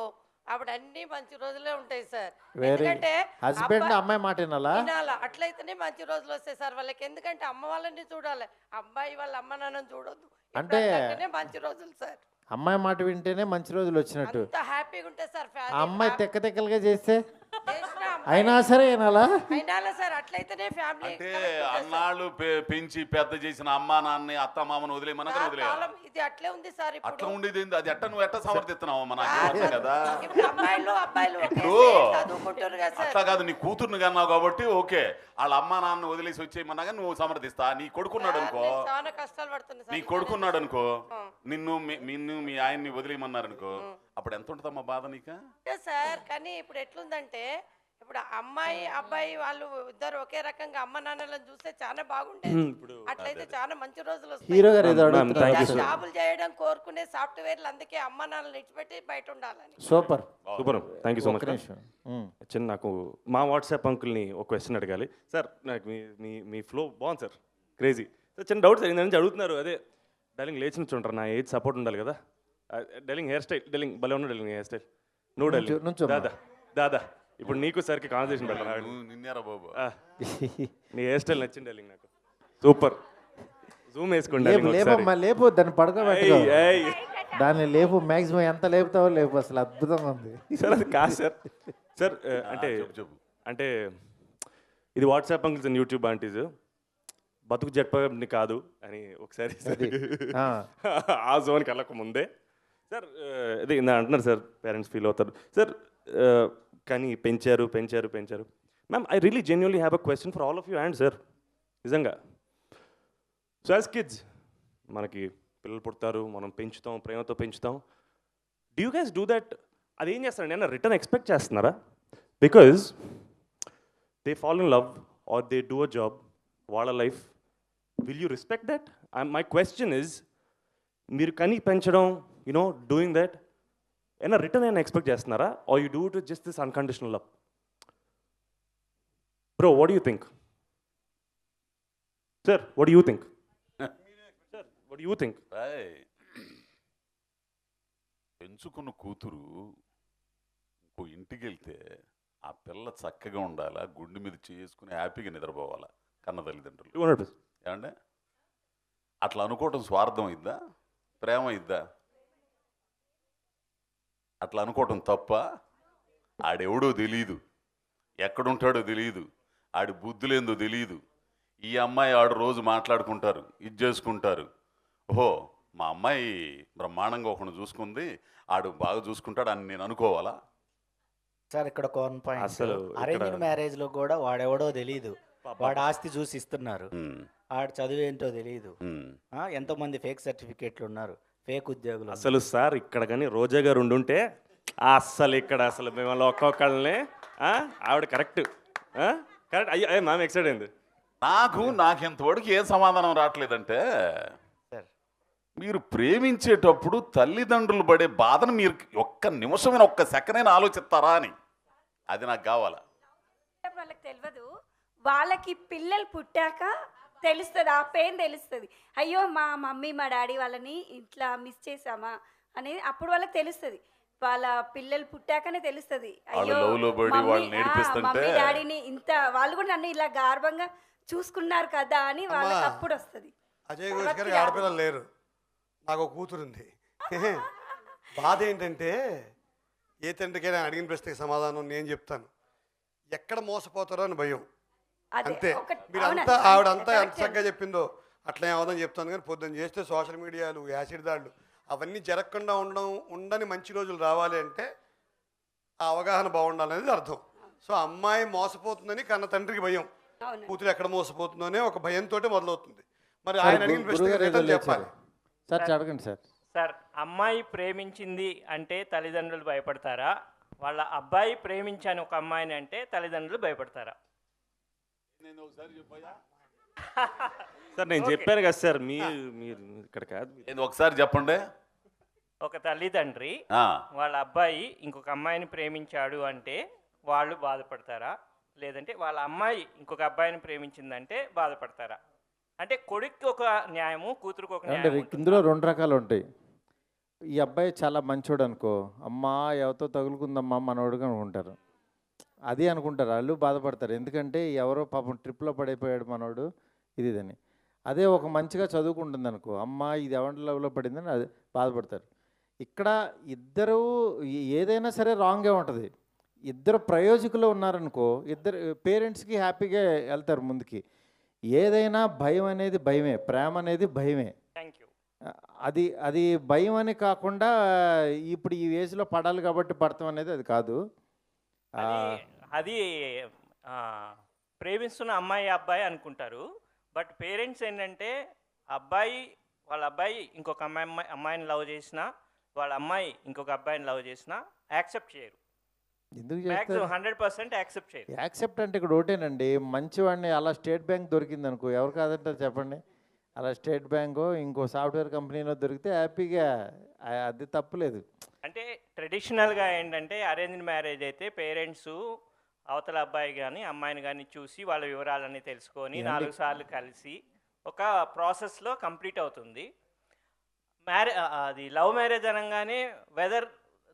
అప్పుడు అన్ని మంచి రోజులే ఉంటాయి సార్. ఎందుకంటే హస్బెండ్ అమ్మాయి మాట వినాలా? వినాలా, అట్లయితేనే మంచి రోజులు వస్తాయి సార్ వాళ్ళకి. ఎందుకంటే అమ్మ వాళ్ళని చూడాలి, అబ్బాయి వాళ్ళ అమ్మ నాన్నని చూడొద్దు. అంటే మంచి రోజులు సార్. అమ్మాయి మాట వింటేనే మంచి రోజులు వచ్చినట్టు. అంత హ్యాపీగా ఉంటాయి సార్. ఆ అమ్మాయి తెక్కలుగా చేస్తే అయినా సరే వినాలా? వినాలా సార్, అట్లయితేనే ఫ్యామిలీ. అంటే అన్నాళ్ళు పెంచి పెద్ద చేసిన అమ్మా నాన్న అత్త మామను వదిలేమన్నా వదిలేయాలి. ఇది అట్లే ఉంది సార్. అట్లా ఉండేది ఏంది? అది ఎట్ట నువ్వు ఎట్ట సమర్థిస్తున్నావు మన కదా. అమ్మాయిలు అబ్బాయిలు ఇప్పుడు చదువుకుంటారు కదా సార్. అట్లా కాదు, నీ కూతుర్ని కన్నావు కాబట్టి ఓకే, వాళ్ళ అమ్మా నాన్న వదిలేసి వచ్చేయమన్నా కానీ నువ్వు సమర్థిస్తా. నీ కొడుకున్నాడు అనుకో, చాలా కష్టాలు పడుతుంది నీ కొడుకున్నాడు అనుకో, నిన్ను మీ ఆయన్ని వదిలేయమన్నారు అనుకో, అప్పుడు ఎంత ఉంటుందమ్మా బాధ నీకు సార్. కానీ ఇప్పుడు ఎట్లుందంటే ఇప్పుడు అమ్మాయి అబ్బాయి వాళ్ళు ఇద్దరు ఒకే రకంగా అమ్మ నాన్నలను చూస్తే చాలా బాగుండేది. అట్లయితే చాలా మంచి రోజులు వస్తాయి. జాబులు చేయడం కోరుకునే సాఫ్ట్వేర్లు, అందుకే అమ్మ నాన్నలు ఇచ్చిపెట్టి బయట ఉండాలని. Super super, thank you so much. చిన్న నాకు మా వాట్సాప్ అంకుల్ని ఒక క్వశ్చన్ అడగాలి సార్. నాకు మీ ఫ్లో బాగుంది సార్, క్రేజీ సార్. చిన్న డౌట్ సార్, ఏంటంటే అడుగుతున్నారు, అదే డైలింగ్ లేచి నుంచి ఉంటారు, నా ఏజ్ సపోర్ట్ ఉండాలి కదా. డైలింగ్ హెయిర్ స్టైల్, డైలింగ్ భలే ఉన్న డైలింగ్ హెయిర్ స్టైల్. నువ్వు డైలింగ్ దాదా ఇప్పుడు నీకు సరికి కాన్వర్సేషన్ పెట్టాను. నిన్నారా బాబు, నీ హెయిర్ స్టైల్ నచ్చింది డైలింగ్ నాకు, సూపర్. జూమ్ వేసుకోండి, లేపు దాన్ని పడుకోబెట్టు, దాన్ని లేపు, మ్యాక్సిమం ఎంత లేపుతావో లేపు, అసలు అద్భుతంగా ఉంది సార్. అది కాదు సార్. సార్ అంటే ఇది WhatsApp uncles and YouTube aunties బతుకు జట్పని కాదు అని ఒకసారి ఆ జోన్కి వెళ్ళక ముందే సార్ ఇది అంటున్నారు సార్, పేరెంట్స్ ఫీల్ అవుతారు సార్. కానీ పెంచారు. Ma'am, I really genuinely have a question for all of you and sir, నిజంగా. సో యాజ్ కిడ్స్ మనకి పిల్లలు పుడతారు, మనం పెంచుతాం, ప్రేమతో పెంచుతాం. Do you guys do that? అది ఏం చేస్తారండి, అన్న రిటర్న్ ఎక్స్పెక్ట్ చేస్తున్నారా? Because they fall in love or they do a job, వాళ్ళ life, will you respect that? My question is, మీరు కని పెంచడం, యునో డూయింగ్ దట్, ఏనా రిటర్న్ అయినా ఎక్స్పెక్ట్ చేస్తున్నారా? Are you do it with just this unconditional love? Bro, what do you think? Sir, what do you think? Sir, what do you think? పెంచుకున్న కూతురు ఇంకో ఇంటికి వెళ్తే ఆ పిల్ల చక్కగా ఉండాలా, గుండె మీద చేసుకుని హ్యాపీగా నిద్రపోవాలా కన్న తల్లిదండ్రులు. ఏమంటే అట్లా అనుకోవటం స్వార్థం ఇద్దా, ప్రేమ ఇద్దా? అట్లా అనుకోవటం తప్ప? ఆడెవడో తెలియదు, ఎక్కడుంటాడో తెలియదు, ఆడి బుద్ధులేందో తెలియదు. ఈ అమ్మాయి ఆడు రోజు మాట్లాడుకుంటారు, ఇది చేసుకుంటారు. ఓహో, మా అమ్మాయి బ్రహ్మాండంగా ఒకడు చూసుకుంది, ఆడు బాగా చూసుకుంటాడు అని నేను అనుకోవాలా సార్? ఇక్కడ ఒక పాయింట్, అసలు అరేంజ్ మ్యారేజ్ లో కూడా వాడెవడో తెలియదు, వాడు ఆస్తి చూసి ఇస్తున్నారు, ఆడు చదువు ఏంటో తెలియదు, ఎంతోమంది ఫేక్ సర్టిఫికేట్లు ఉన్నారు, ఫేక్ ఉద్యోగులు. అసలు సార్ ఇక్కడ కానీ రోజా గారు ఉండుంటే అస్సలు ఇక్కడ అసలు మిమ్మల్ని ఒక్కొక్కళ్ళని ఆవిడ కరెక్ట్ అయ్యో మ్యామ్ ఎక్సైట్ అయింది. నాకు ఇంతవరకు ఏం సమాధానం రావట్లేదంటే, మీరు ప్రేమించేటప్పుడు తల్లిదండ్రులు పడే బాధను మీరు ఒక్క నిమిషమైన ఒక్క సెకండ్ ఆలోచిస్తారా అని, అది నాకు కావాలా. వాళ్ళకి తెలియదు, వాళ్ళకి పిల్లలు పుట్టాక తెలుస్తుంది, ఆ పెయిన్ తెలుస్తుంది. అయ్యో మా మమ్మీ మా డాడీ వాళ్ళని ఇట్లా మిస్ చేసామా అనేది అప్పుడు వాళ్ళకి తెలుస్తుంది. వాళ్ళ పిల్లలు పుట్టాకనే తెలుస్తుంది, అయ్యో మమ్మీ డాడీని ఇంత వాళ్ళు కూడా నన్ను ఇలా గార్భంగా చూసుకున్నారు కదా అని వాళ్ళకి అప్పుడు వస్తుంది. అజయ్ ఘోష్ గారికి ఆడపిల్లలు లేరు, నాకు కూతురు ఉంది. బాధ ఏంటంటే ఏ తండ్రికైనా అడిగిన ప్రశ్నకి సమాధానం నేను చెప్తాను, ఎక్కడ మోసపోతారో అని భయం అంతే. మీరంతా ఆవిడంతా ఎంత చక్కగా చెప్పిందో అట్లా ఏమవుదని చెప్తాను. కానీ పొద్దున్న చేస్తే సోషల్ మీడియాలు, యాసిడ్ దాళ్ళు అవన్నీ జరగకుండా ఉండని మంచి రోజులు రావాలి అంటే ఆ అవగాహన బాగుండాలనేది అర్థం. సో అమ్మాయి మోసపోతుందని కన్న తండ్రికి భయం, కూతురు ఎక్కడ మోసపోతుందో అనే ఒక భయంతో మొదలవుతుంది. మరి ఆయన అడిగిన ప్రశ్న చెప్పాలి సార్, అడగండి సార్. సార్, అమ్మాయి ప్రేమించింది అంటే తల్లిదండ్రులు భయపడతారా? వాళ్ళ అబ్బాయి ప్రేమించాను ఒక అమ్మాయిని అంటే తల్లిదండ్రులు భయపడతారా? సార్ నేను చెప్పాను కదా సార్, మీరు మీరు ఇక్కడ కాదు. ఇది ఒకసారి చెప్పండి. ఒక తల్లిదండ్రి ఆ. వాళ్ళ అబ్బాయి ఇంకొక అమ్మాయిని ప్రేమించాడు అంటే వాళ్ళు బాధపడతారా, లేదంటే వాళ్ళ అమ్మాయి ఇంకొక అబ్బాయిని ప్రేమించిందంటే బాధపడతారా? అంటే కొడుక్కి ఒక న్యాయము, కూతురుకి ఒక అంటే న్యాయం ఉంటుంది. ఇందులో 2 రకాలు ఉంటాయి. ఈ అబ్బాయి చాలా మంచోడు అనుకో, అమ్మా ఎవరితో తగులుకుందమ్మా మనోడుగా అనుకుంటారు. అది అనుకుంటారు, వాళ్ళు బాధపడతారు. ఎందుకంటే ఎవరో పాపం ట్రిప్లో పడిపోయాడు మనోడు ఇదని. అదే ఒక మంచిగా చదువుకుంటుంది అనుకో, అమ్మ ఇది ఎవరి లెవెల్లో పడిందని అది బాధపడతారు. ఇక్కడ ఇద్దరు ఏదైనా సరే రాంగే ఉంటుంది. ఇద్దరు ప్రయోజకులు ఉన్నారనుకో, ఇద్దరు పేరెంట్స్కి హ్యాపీగా వెళ్తారు ముందుకి. ఏదైనా భయం అనేది భయమే, ప్రేమ అనేది భయమే. Thank you. అది అది భయం అని కాకుండా ఇప్పుడు ఈ ఏజ్లో పడాలి కాబట్టి పడతాం అనేది అది కాదు. అది ప్రేమిస్తున్న అమ్మాయి అబ్బాయి అనుకుంటారు. బట్ పేరెంట్స్ ఏంటంటే వాళ్ళ అబ్బాయి ఇంకొక అమ్మాయిని లవ్ చేసినా, వాళ్ళ అమ్మాయి ఇంకొక అబ్బాయిని లవ్ చేసినా యాక్సెప్ట్ చేయరు. ఎందుకు మ్యాక్సిమం 100% యాక్సెప్ట్ చేయరు. యాక్సెప్ట్ అంటే ఇక్కడ ఒకటేనండి, మంచివాడిని అలా స్టేట్ బ్యాంక్ దొరికింది అనుకో, ఎవరు కాదంటారు చెప్పండి? అలా స్టేట్ బ్యాంకో ఇంకో సాఫ్ట్వేర్ కంపెనీలో దొరికితే హ్యాపీగా, అది తప్పులేదు. అంటే ట్రెడిషనల్గా ఏంటంటే అరేంజ్డ్ మ్యారేజ్ అయితే పేరెంట్స్ అవతల అబ్బాయి కానీ అమ్మాయిని కానీ చూసి వాళ్ళ వివరాలన్నీ తెలుసుకొని 4 సార్లు కలిసి ఒక ప్రాసెస్లో కంప్లీట్ అవుతుంది. అది లవ్ మ్యారేజ్ అనగానే whether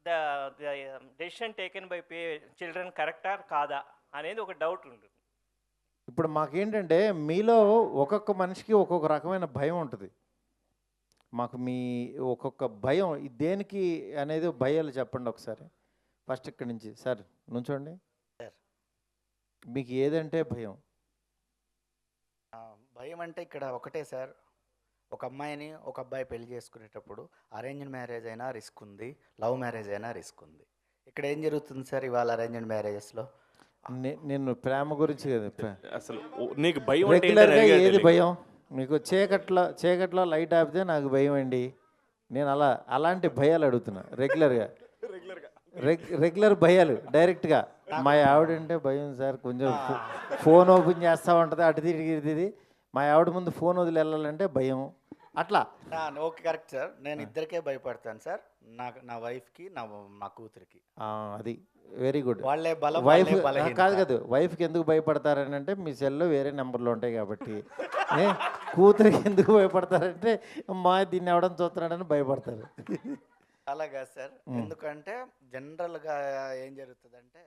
the decision taken by children కరెక్టా కాదా అనేది ఒక డౌట్ ఉంటుంది. ఇప్పుడు మాకేంటంటే మీలో ఒక్కొక్క మనిషికి ఒక్కొక్క రకమైన భయం ఉంటుంది. మాకు మీ ఒక్కొక్క భయం దేనికి అనేది భయాలు చెప్పండి ఒకసారి. ఫస్ట్ ఇక్కడి నుంచి సార్ నుంచోండి. మీకు ఏదంటే భయం? భయం అంటే ఇక్కడ ఒకటే సార్, ఒక అమ్మాయిని ఒక అబ్బాయి పెళ్లి చేసుకునేటప్పుడు అరేంజ్డ్ మ్యారేజ్ అయినా రిస్క్ ఉంది, లవ్ మ్యారేజ్ అయినా రిస్క్ ఉంది. ఇక్కడ ఏం జరుగుతుంది సార్ ఇవాళ అరేంజ్డ్ మ్యారేజెస్లో? నేను ప్రేమ గురించి కదా అసలు నీకు భయం రెగ్యులర్గా ఏది భయం మీకు? చీకట్లో లైట్ ఆపితే నాకు భయం అండి. నేను అలాంటి భయాలు అడుగుతున్నా రెగ్యులర్ భయాలు డైరెక్ట్గా. మా ఆవిడంటే భయం సార్, కొంచెం ఫోన్ ఓపెన్ చేస్తూ ఉంటుంది అటు తిరిగి, మా ఆవిడ ముందు ఫోన్ వదిలి వెళ్ళాలంటే భయం. అట్లా ఓకే కరెక్ట్ సార్, నేను ఇద్దరికే భయపడతాను సార్, నా వైఫ్కి నా కూతురికి. అది వెరీ గుడ్. వాళ్ళే బలం, వైఫ్ కాదు వైఫ్కి ఎందుకు భయపడతారని అంటే మీ సెల్లో వేరే నెంబర్లు ఉంటాయి కాబట్టి. కూతురికి ఎందుకు భయపడతారంటే మా దీన్ని ఎవడం చూస్తున్నాడని భయపడతారు. అలాగా సార్, ఎందుకంటే జనరల్గా ఏం జరుగుతుందంటే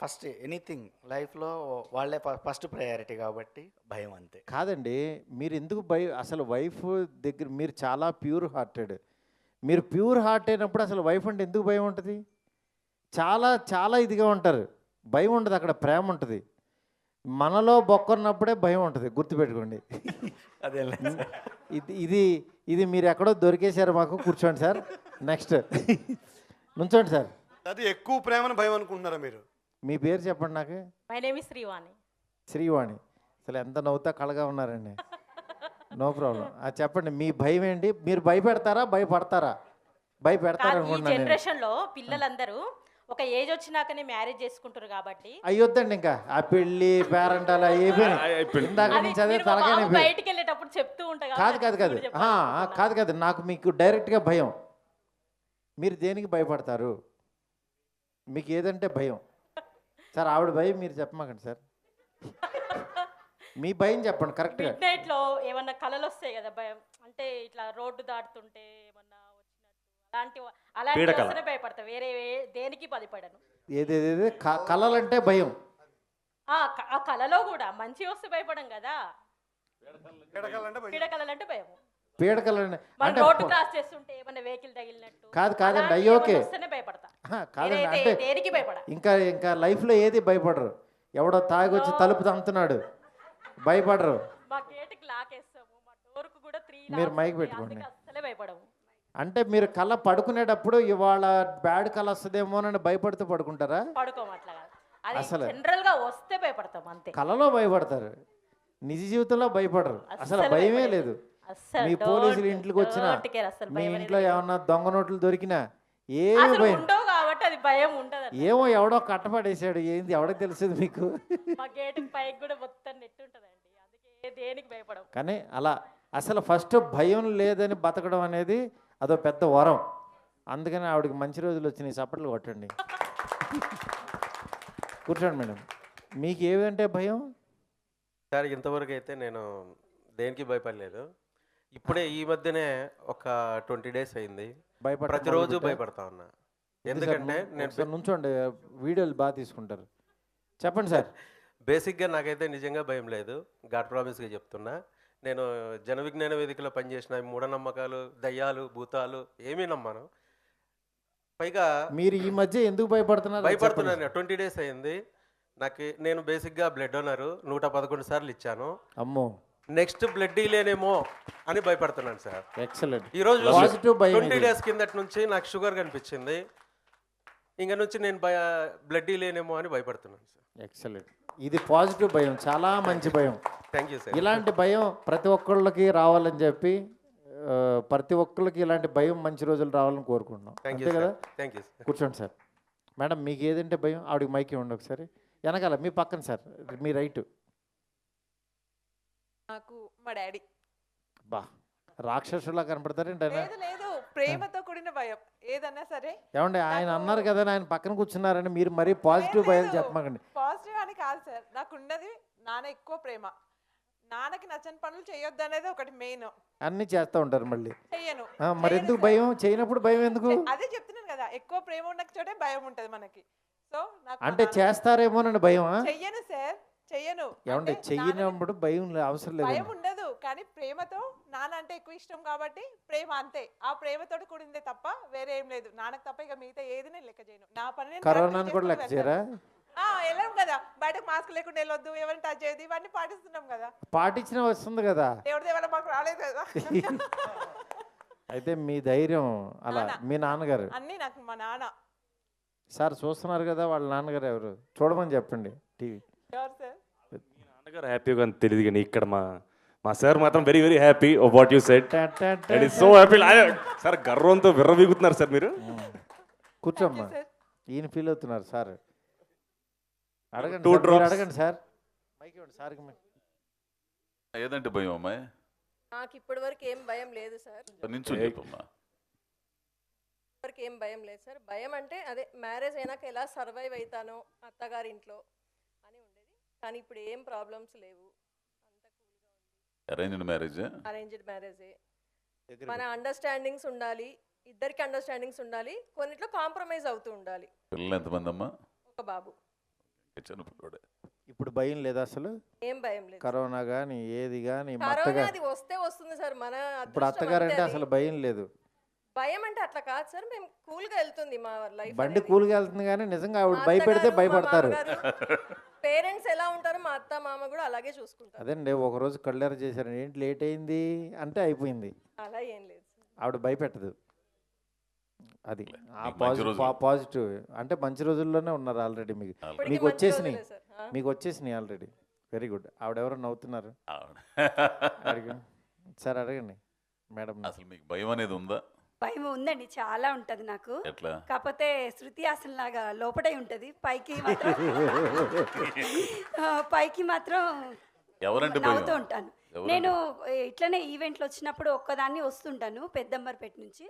ఫస్ట్ ఎనీథింగ్ లైఫ్లో వాళ్ళే ఫస్ట్ ప్రయారిటీ కాబట్టి భయం అంతే. కాదండి, మీరు ఎందుకు అసలు వైఫ్ దగ్గర మీరు చాలా ప్యూర్ హార్టెడ్. మీరు ప్యూర్ హార్ట్ అయినప్పుడు అసలు వైఫ్ అంటే ఎందుకు భయం ఉంటుంది? చాలా చాలా ఇదిగా ఉంటారు, భయం ఉంటుంది. అక్కడ ప్రేమ ఉంటుంది. మనలో బొక్కన్నప్పుడే భయం ఉంటుంది, గుర్తుపెట్టుకోండి. అదే ఇది మీరు ఎక్కడో దొరికేశారు మాకు. కూర్చోండి సార్, నెక్స్ట్ నుంచోండి సార్. అది ఎక్కువ ప్రేమను భయం అనుకుంటున్నారా మీరు? మీ పేరు చెప్పండి నాకు. My name is Srivani. Srivani, అసలు ఎంత నవ్వుతా కళగా ఉన్నారండి. No problem. చెప్పండి మీ భయం ఏంటి? మీరు భయపెడతారా భయపడతారా? భయపెడతారా ఈ అనుకుంటున్నాను. జనరేషన్ లో పిల్లలందరూ ఒక ఏజ్ వచ్చినాకనే మ్యారేజ్ చేసుకుంటారు కాబట్టి అయ్యొద్దండి ఇంకా ఆ పెళ్ళి పేరెంటాలు ఇందాక నుంచి అదే తలగానే. బయటికి వెళ్ళేటప్పుడు చెప్తూ ఉంటారు. కాదు నాకు మీకు డైరెక్ట్గా భయం. మీరు దేనికి భయపడతారు? మీకు ఏదంటే భయం? సార్ ఆవిడ భయం మీరు చెప్పమాకండి సార్, మీ భయం చెప్పండి కరెక్ట్గా. మిడ్నైట్ లో ఏమన్నా కలలు వస్తాయి కదా భయం, అంటే ఇట్లా రోడ్డు దాటుతుంటే ఏమన్నా వచ్చినట్టు అలాంటి వస్తేనే భయపడతా, వేరే దేనికి భయపడను. ఏదేది కలలంటే భయం. ఆ కలలో కూడా మంచి వస్తే భయపడం కదా, పీడకలంటే భయం. పీడకలంటే అంటే రోడ్డు క్రాస్ చేస్తుంటే ఏమన్నా వెహికల్ తగిలినట్టు కాదండి. అయ్యో ఓకే భయపడతా, కాదండి. అంటే దేనికి భయపడ. ఇంకా లైఫ్లో ఏది భయపడరు. ఎవడో తాగొచ్చి తలుపు తంతున్నాడు భయపడరు. మా గేటుకి లాక్ వేస్తాము, మా డోర్కు కూడా 3 మీరు మైక్ పెట్టుకోండి. అసలే భయపడము. అంటే మీరు కళ్ళ పడుకునేటప్పుడు ఇవాళ బ్యాడ్ కళ వస్తుందేమోనని భయపడుతూ పడుకుంటారా? పడుకోము అట్లా కాదు, అది అసలు జనరల్ గా వస్తే భయపడతాం అంతే. కళలో భయపడతారు, నిజ జీవితంలో భయపడరు. అసలు భయమే లేదు. మీ పోలీసులు ఇంట్లోకి వచ్చినా, మీ ఇంట్లో ఏమన్నా దొంగ నోట్లు దొరికినా ఏమో భయం కాబట్టి అది భయం ఉండదు. ఏమో ఎవడో కట్టపడేసాడు, ఏంది ఎవడో తెలుసు మీకు? మా గేటుకి పైకి కూడా మొత్తం నెట్ ఉంటుందండి. దేనికి భయపడం. కానీ అలా అసలు ఫస్ట్ భయం లేదని బతకడం అనేది అదో పెద్ద వరం. అందుకని ఆవిడకి మంచి రోజులు వచ్చినాయి. చప్పట్లు కొట్టండి. కూర్చోండి మేడం. మీకు ఏదంటే భయం? సార్ ఇంతవరకు అయితే నేను దేనికి భయపడలేదు. ఇప్పుడే ఈ మధ్యనే ఒక 20 days అయింది. ప్రతిరోజు భయపడతా ఉన్నా. ఎందుకంటే నేను నుంచోండి, వీడియోలు బాగా తీసుకుంటారు. చెప్పండి సార్. బేసిక్గా నాకైతే నిజంగా భయం లేదు. గాడ్ ప్రామిస్గా చెప్తున్నా. నేను జన విజ్ఞాన వేదికలో పనిచేసిన మూఢనమ్మకాలు, దయ్యాలు, భూతాలు ఏమీ నమ్మను. పైగా మీరు ఈ మధ్య ఎందుకు భయపడుతున్నారు? భయపడుతున్నాను. 20 days అయింది. నేను బేసిక్గా బ్లడ్ డోనరు 111 సార్లు ఇచ్చాను. అమ్మో, నెక్స్ట్ బ్లడ్ లేనేమో అని భయపడుతున్నాను సార్. ఎక్సలెంట్. ఈరోజు 20 days కిందటి నుంచి నాకు షుగర్ కనిపించింది. ఇంక నుంచి నేను బ్లడ్ లేనేమో అని భయపడుతున్నాను సార్. ఎక్సలెంట్. ఇది పాజిటివ్ భయం, చాలా మంచి భయం. Thank you sir. ఇలాంటి భయం ప్రతి ఒక్కళ్ళకి రావాలని చెప్పి ప్రతి ఒక్కళ్ళకి ఇలాంటి భయం మంచి రోజులు రావాలని కోరుకుంటున్నాం. అంతే కదా? Thank you sir. కూర్చోండి సార్. మేడం మీకు ఏదంటే భయం? ఆవిడకి మైక్ ఇవ్వండి ఒకసారి. వెనకాల మీ పక్కన సార్, మీ రైట్. నాకు మా డాడీ. బా, రాక్షసులా కనపడతారేంటి? లేదు, ప్రేమతో కూడిన భయం ఏదన్నా సరే. ఏమండి, ఆయన అన్నారు కదా ఆయన పక్కన కూర్చున్నారని మీరు మరీ పాజిటివ్ భయం చెప్పమాకండి. పాజిటివ్ అని కాదు సార్, నాకున్నది నాన్న ఎక్కువ ప్రేమ. నాన్నకి నచ్చని పనులు చేయొద్దు అనేది ఒకటి మెయిన్. అన్ని చేస్తూ ఉంటారు మళ్ళీ. చెయ్యను. మరి ఎందుకు భయం? చేయనప్పుడు భయం ఎందుకు? అదే చెప్తున్నాను కదా, ఎక్కువ ప్రేమ ఉన్న చోటే భయం ఉంటది మనకి. సో అంటే చేస్తారేమోనని భయమా? చెయ్యను సార్, చెయ్యను. ఏమంటే చెయ్యనప్పుడు భయం అవసరం లేదు. భయం ఉండదు, కానీ ప్రేమతో నాన్న అంటే ఎక్కువ ఇష్టం కాబట్టి ప్రేమ అంతే. ఆ ప్రేమతో కూడిందే తప్ప వేరే ఏం లేదు. నాన్నకు తప్ప ఇక మిగతా ఏది నేను లెక్క చేయను. నా పని కరోనాను కూడా లెక్క చేయరా? వెళ్ళాం కదా బయటకు, మాస్క్ లేకుండా వెళ్ళొద్దు, ఎవరిని టచ్ చేయదు, ఇవన్నీ పాటిస్తున్నాం కదా. పాటించిన వస్తుంది కదా. దేవుడి దేవాల మాకు రాలేదు కదా. అయితే మీ ధైర్యం అలా. మీ నాన్నగారు అన్నీ నాకు మా నాన్న. సార్ చూస్తున్నారు కదా, వాళ్ళ నాన్నగారు ఎవరు చూడమని చెప్పండి టీవీ. ఎవరు సార్? మీ నాన్నగారు హ్యాపీగా తెలియదు, కానీ ఇక్కడ మా సార్ మాత్రం very very happy of what you said. It is so happy. Sir గర్వంతో విర్రవీగుతున్నారు సార్ మీరు. కూర్చోమ్మా. ఈయన ఫీల్ అవుతున్నారు సార్. అడగండి, అడగండి సార్. మైక్ ఇవ్వండి సార్. ఏదంటే భయం అమ్మాయి? నాకు ఇప్పటి వరకు ఏం భయం లేదు సార్. వరకు ఏం భయం లేదు సార్. భయం అంటే అదే మ్యారేజ్ అయినాక ఎలా సర్వైవ్ అవుతానో అత్తగారి ఇంట్లో అని ఉండేది. కానీ ఇప్పుడు ఏం ప్రాబ్లమ్స్ లేవు. Arranged marriage? అరేంజ్డ్ మ్యారేజే. మన అండర్స్టాండింగ్స్ ఉండాలి, ఇద్దరికి అండర్స్టాండింగ్స్ ఉండాలి, కొన్నిట్లో కాంప్రమైజ్ అవుతూ ఉండాలి. పిల్లలు ఎంతమంది అమ్మా? ఒక బాబు. ఇప్పుడు భయం లేదా అసలు? ఏం భయం లేదు. కరోనా కానీ ఏది కానీ అది వస్తే వస్తుంది సార్. మన ఇప్పుడు అత్తగారంటే అసలు భయం లేదు. భయం అంటే అట్లా కాదు సార్, మేము కూల్ గా వెళ్తుంది మా లైఫ్. బండి కూల్గా వెళ్తుంది, కానీ నిజంగా ఆవిడ భయపెడితే భయపడతారు. పేరెంట్స్ ఎలా ఉంటారో మా అత్త మామ కూడా అలాగే చూసుకుంటారు. అదేండి, ఒకరోజు కళ్ళెర చేశారు, ఏంటి లేట్ అయింది అంటే అయిపోయింది. అలా ఏం లేదు, ఆవిడ భయపెట్టదు. అది పాజిటివ్ అంటే మంచి రోజుల్లోనే ఉన్నారు ఆల్రెడీ. మీకు వచ్చేసినాయి, మీకు వచ్చేసినాయి ఆల్రెడీ. Very good. ఆవిడెవరో నవ్వుతున్నారు సార్. అడగండి మేడం. అసలు మీకు భయం అనేది ఉందా? భయం ఉందండి, చాలా ఉంటుంది నాకు. కాకపోతే శృతి హాసన్ లాగా లోపడే ఉంటుంది, పైకి మాత్రం నవ్వుతూ ఉంటాను. నేను ఇట్లనే ఈవెంట్లు వచ్చినప్పుడు ఒక్కదాన్ని వస్తుంటాను పెద్దంబర్పేట నుంచి.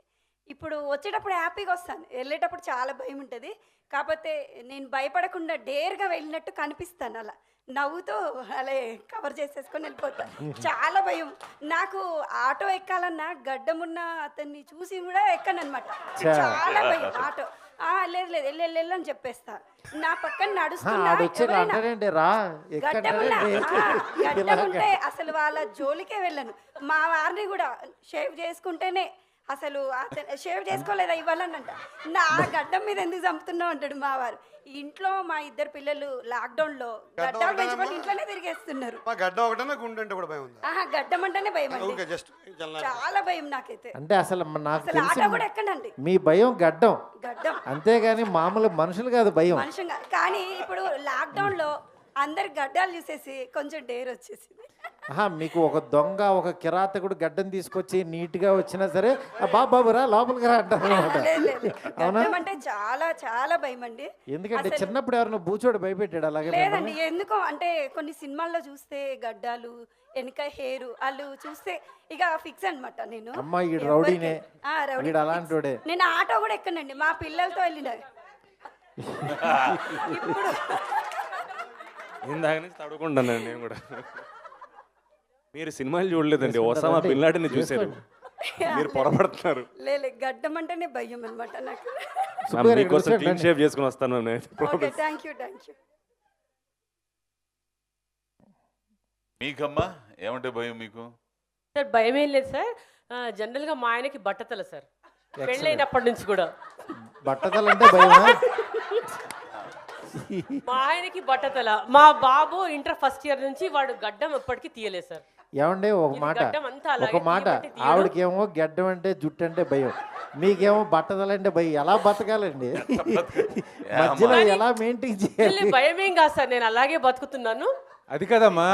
ఇప్పుడు వచ్చేటప్పుడు హ్యాపీగా వస్తాను, వెళ్ళేటప్పుడు చాలా భయం ఉంటుంది. కాకపోతే నేను భయపడకుండా డేర్గా వెళ్ళినట్టు కనిపిస్తాను, అలా నవ్వుతూ అలా కవర్ చేసేసుకొని వెళ్ళిపోతాను. చాలా భయం నాకు. ఆటో ఎక్కాలన్నా గడ్డమున్న అతన్ని చూసి కూడా ఎక్కను అనమాట. చాలా భయం ఆటో. లేదు లేదు వెళ్ళు అని చెప్పేస్తా. నా పక్కన నడుస్తున్నా గడ్డం ఉంటే అసలు వాళ్ళ జోలికే వెళ్ళను. మా వారిని కూడా షేవ్ చేసుకుంటేనే అసలు షేవ్ చేసుకోలేదా ఇవ్వాలనంట. నా గడ్డం మీద ఎందుకు చంపుతున్నావు అంటాడు మా వారు. ఇంట్లో మా ఇద్దరు పిల్లలు లాక్డౌన్ లో గడ్డాలు పెంచుకొని ఇంట్లోనే తిరిగేస్తున్నారు. గడ్డం అంటేనే భయం అండి, చాలా భయం నాకైతే. అంటే అసలు నాకు ఆటో కూడా ఎక్కడండి. మీ భయం గడ్డం, గడ్డం అంతేగాని మామూలు మనుషులు కాదు భయం. మనుషులు కానీ ఇప్పుడు లాక్డౌన్ లో అందరు గడ్డాలు చూసేసి కొంచెం డేర్ వచ్చేసింది. మీకు ఒక దొంగ ఒక కిరాతకుడు గడ్డం తీసుకొచ్చి నీట్గా వచ్చినా సరే బాబురా లోపలికి రా అంటారు అనమాట. అవునా? గడ్డం అంటే చాలా చాలా భయం అండి. ఎందుకంటే చిన్నప్పుడు ఎవరైనా బూచోడు భయపెట్టాడు అలాగే? లేదండి, ఎందుకో అంటే కొన్ని సినిమాల్లో చూస్తే గడ్డాలు వెనక హెయిర్ వాళ్ళు చూస్తే ఇక ఫిక్స్ అనమాట. నేను అమ్మ ఈ రౌడీనే, రౌడీ వీడు అలాంటి. నేను ఆటో కూడా ఎక్కనండి, మా పిల్లలతో వెళ్ళిన. ఇప్పుడు ఇందాక నుంచి తడుకుంటానండి నేను కూడా. మీరు సినిమాలు చూడలేదండి, ఒసామా బిన్ లాడెన్ చూశారు, మీరు పొరపడుతున్నారు. లేదు, గడ్డం అంటేనే భయం అనమాట నాకు. మీకోసం క్లీన్ షేవ్ చేసుకుని వస్తాను. Thank you. మీకమ్మా ఏమంటే భయం మీకు? సార్ భయం ఏం లేదు సార్, జనరల్గా మా ఆయనకి బట్టతల సార్, పెళ్ళైనప్పటి నుంచి కూడా. బట్టతల అంటే భయమా? మా ఆయనకి బట్టతల. మా బాబు ఇంటర్ ఫస్ట్ ఇయర్ నుంచి వాడు గడ్డం ఎప్పటికీ తీయలేదు సార్. ఏమండి ఒక మాట, ఆవిడకేమో గడ్డం అంటే జుట్టు అంటే భయం, మీకేమో బట్టతల అంటే భయం. ఎలా బతకాలండి? మధ్యలో ఎలా మెయింటైన్ చేయాలి? భయమేం కాదు సార్, నేను అలాగే బతుకుతున్నాను. అది కదమ్మా,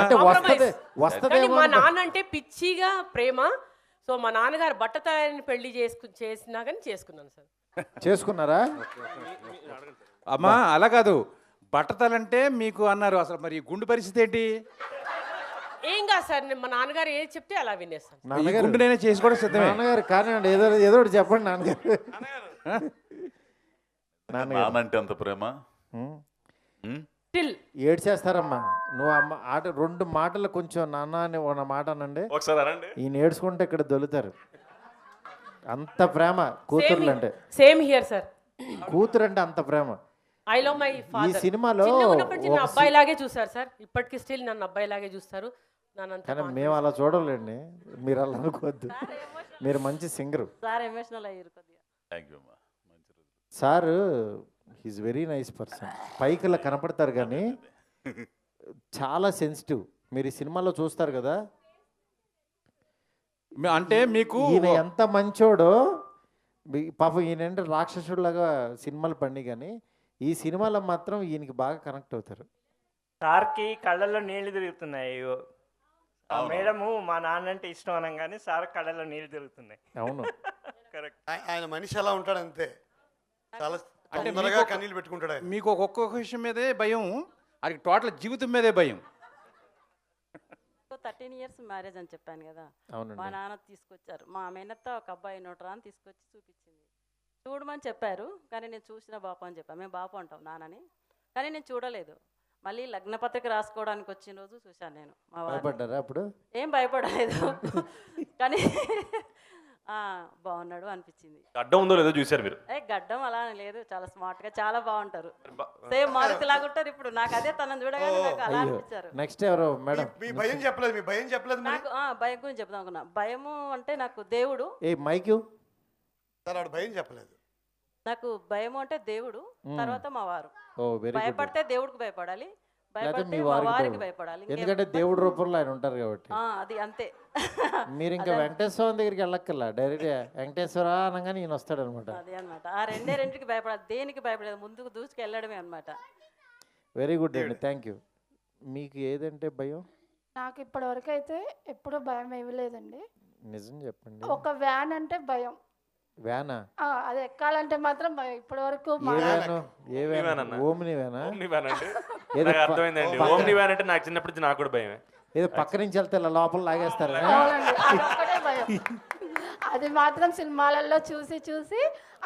వస్తదే. మా నాన్న అంటే పిచ్చిగా ప్రేమ. సో మా నాన్నగారు బట్టతలని పెళ్లి చేసినా కానీ చేసుకున్నాను సార్. చేసుకున్నారా? అమ్మా అలా కాదు, బట్టతలంటే మీకు అన్నారు. అసలు మరి గుండు పరిస్థితి ఏంటి? ఏం కాదు సార్, మా నాన్నగారు ఏది చెప్తే అలా వినేస్తాను. గుండు నేనే చేసుకోవడం సిద్ధమే. నాన్నగారు కానివ్వండి, ఏదో ఒకటి చెప్పండి నాన్నగారు. నాన్నంటే అంత ప్రేమ. ఏడ్చేస్తారమ్మా. నువ్వు అమ్మ ఆట 2 మాటలు కొంచెం నాన్న అని ఒక మాట అనండి, ఒకసారి ఈయన ఏడ్చుకుంటే ఇక్కడ దొలుతారు. అంత ప్రేమ కూతుర్లు అంటే. సేమ్ హియర్ సార్, కూతురు అంటే అంత ప్రేమ. I love my father. ఈ సినిమాలో చిన్న అబ్బాయి లాగే చూసారు సార్, ఇప్పటికీ స్టిల్ నన్ను అబ్బాయి లాగే చూస్తారు. కానీ మేము అలా చూడలేండి, మీరు అలా అనుకోవద్దు. మీరు మంచి సింగరు సార్. ఎమోషనల్ అయ్యారు కొద్దిగా. థ్యాంక్ యూ అమ్మా. Sir he's very nice person. పైకి ఇలా కనపడతారు కానీ చాలా సెన్సిటివ్. మీరు ఈ సినిమాలో చూస్తారు కదా, అంటే మీకు ఈయన ఎంత మంచోడో. పాపం ఈయన రాక్షసుడిలాగా సినిమాలు పండి, కానీ ఈ సినిమాలో మాత్రం ఈయనకి బాగా కనెక్ట్ అవుతారు. సార్కి కళ్ళల్లో నీళ్లు తిరుగుతున్నాయి. మేడము మా నాన్న అంటే ఇష్టం అనగానే సార్ కళ్ళల్లో నీళ్లు తిరుగుతున్నాయి. అవును, కరెక్ట్. ఆయన మనిషి ఎలా ఉంటాడు అంతే, చాలా అంటే తొందరగా కన్నీళ్ళు పెట్టుకుంటాడు. మీకు ఒక్కొక్క విషయం మీదే భయం, అది టోటల్ జీవితం మీదే భయం. 13 years మ్యారేజ్ అని చెప్పాను కదా, మా నాన్న తీసుకొచ్చారు. మా మేనత్త ఒక అబ్బాయి నోటరా అని తీసుకొచ్చి చూపించింది. చూడమని చెప్పారు, కానీ నేను చూసిన బాపు అని చెప్పాను. మేము బాపు అంటాం నాన్నని, కానీ నేను చూడలేదు. మళ్ళీ లగ్నపత్రిక రాసుకోవడానికి వచ్చిన రోజు చూశాను నేను. మా భయపడ్డారా అప్పుడు? ఏం భయపడలేదు, కానీ బాగున్నాడు అనిపించింది. గడ్డం ఉందో లేదో చూశారు మీరు? గడ్డం అలా లేదు, చాలా స్మార్ట్ గా చాలా బాగుంటారు. సేమ్ మారుతి లాగా ఉంటారు. ఇప్పుడు నాకు అదే తనని చూడగానే నాకు అలా అనిపించారు. నెక్స్ట్ ఎవరు మేడం? మీ భయం చెప్పలేదు, మీ భయం చెప్పలేదు. నాకు భయం గురించి చెప్దాం అనుకున్నా. భయము అంటే నాకు దేవుడు. ఏ మైక్ సార్, ఆవిడ భయం చెప్పలేదు. నాకు భయం అంటే దేవుడు, తర్వాత మా వారు. భయపడితే దేవుడికి భయపడాలి, మీ వారికి భయపడాలి, ఎందుకంటే దేవుడి రూపంలో ఆయన ఉంటారు కాబట్టి. అది అంతే. మీరు ఇంకా వెంకటేశ్వరం దగ్గరికి వెళ్ళక్కర్లా, డైరెక్ట్ వెంకటేశ్వర అనగానే ఈయన వస్తాడు అనమాట. అదే అనమాట. ఆ రెండింటికి భయపడాలి, దేనికి భయపడలేదు, ముందుకు దూసుకు వెళ్ళడమే అనమాట. వెరీ గుడ్ అండి, థ్యాంక్ యూ. మీకు ఏదంటే భయం? నాకు ఇప్పటివరకు అయితే ఎప్పుడూ భయం ఏమీ లేదండి. నిజం చెప్పండి. ఒక వ్యాన్ అంటే భయం. వ్యానా? అది ఎక్కాలంటే మాత్రం భయం. ఇప్పటి వరకు ఓమ్ని వ్యాన్ అంటే నాకు చిన్నప్పటి నాకు కూడా భయమే. ఏదో పక్క నుంచి వెళ్తే లోపల లాగేస్తారు. అది మాత్రం సినిమాలలో చూసి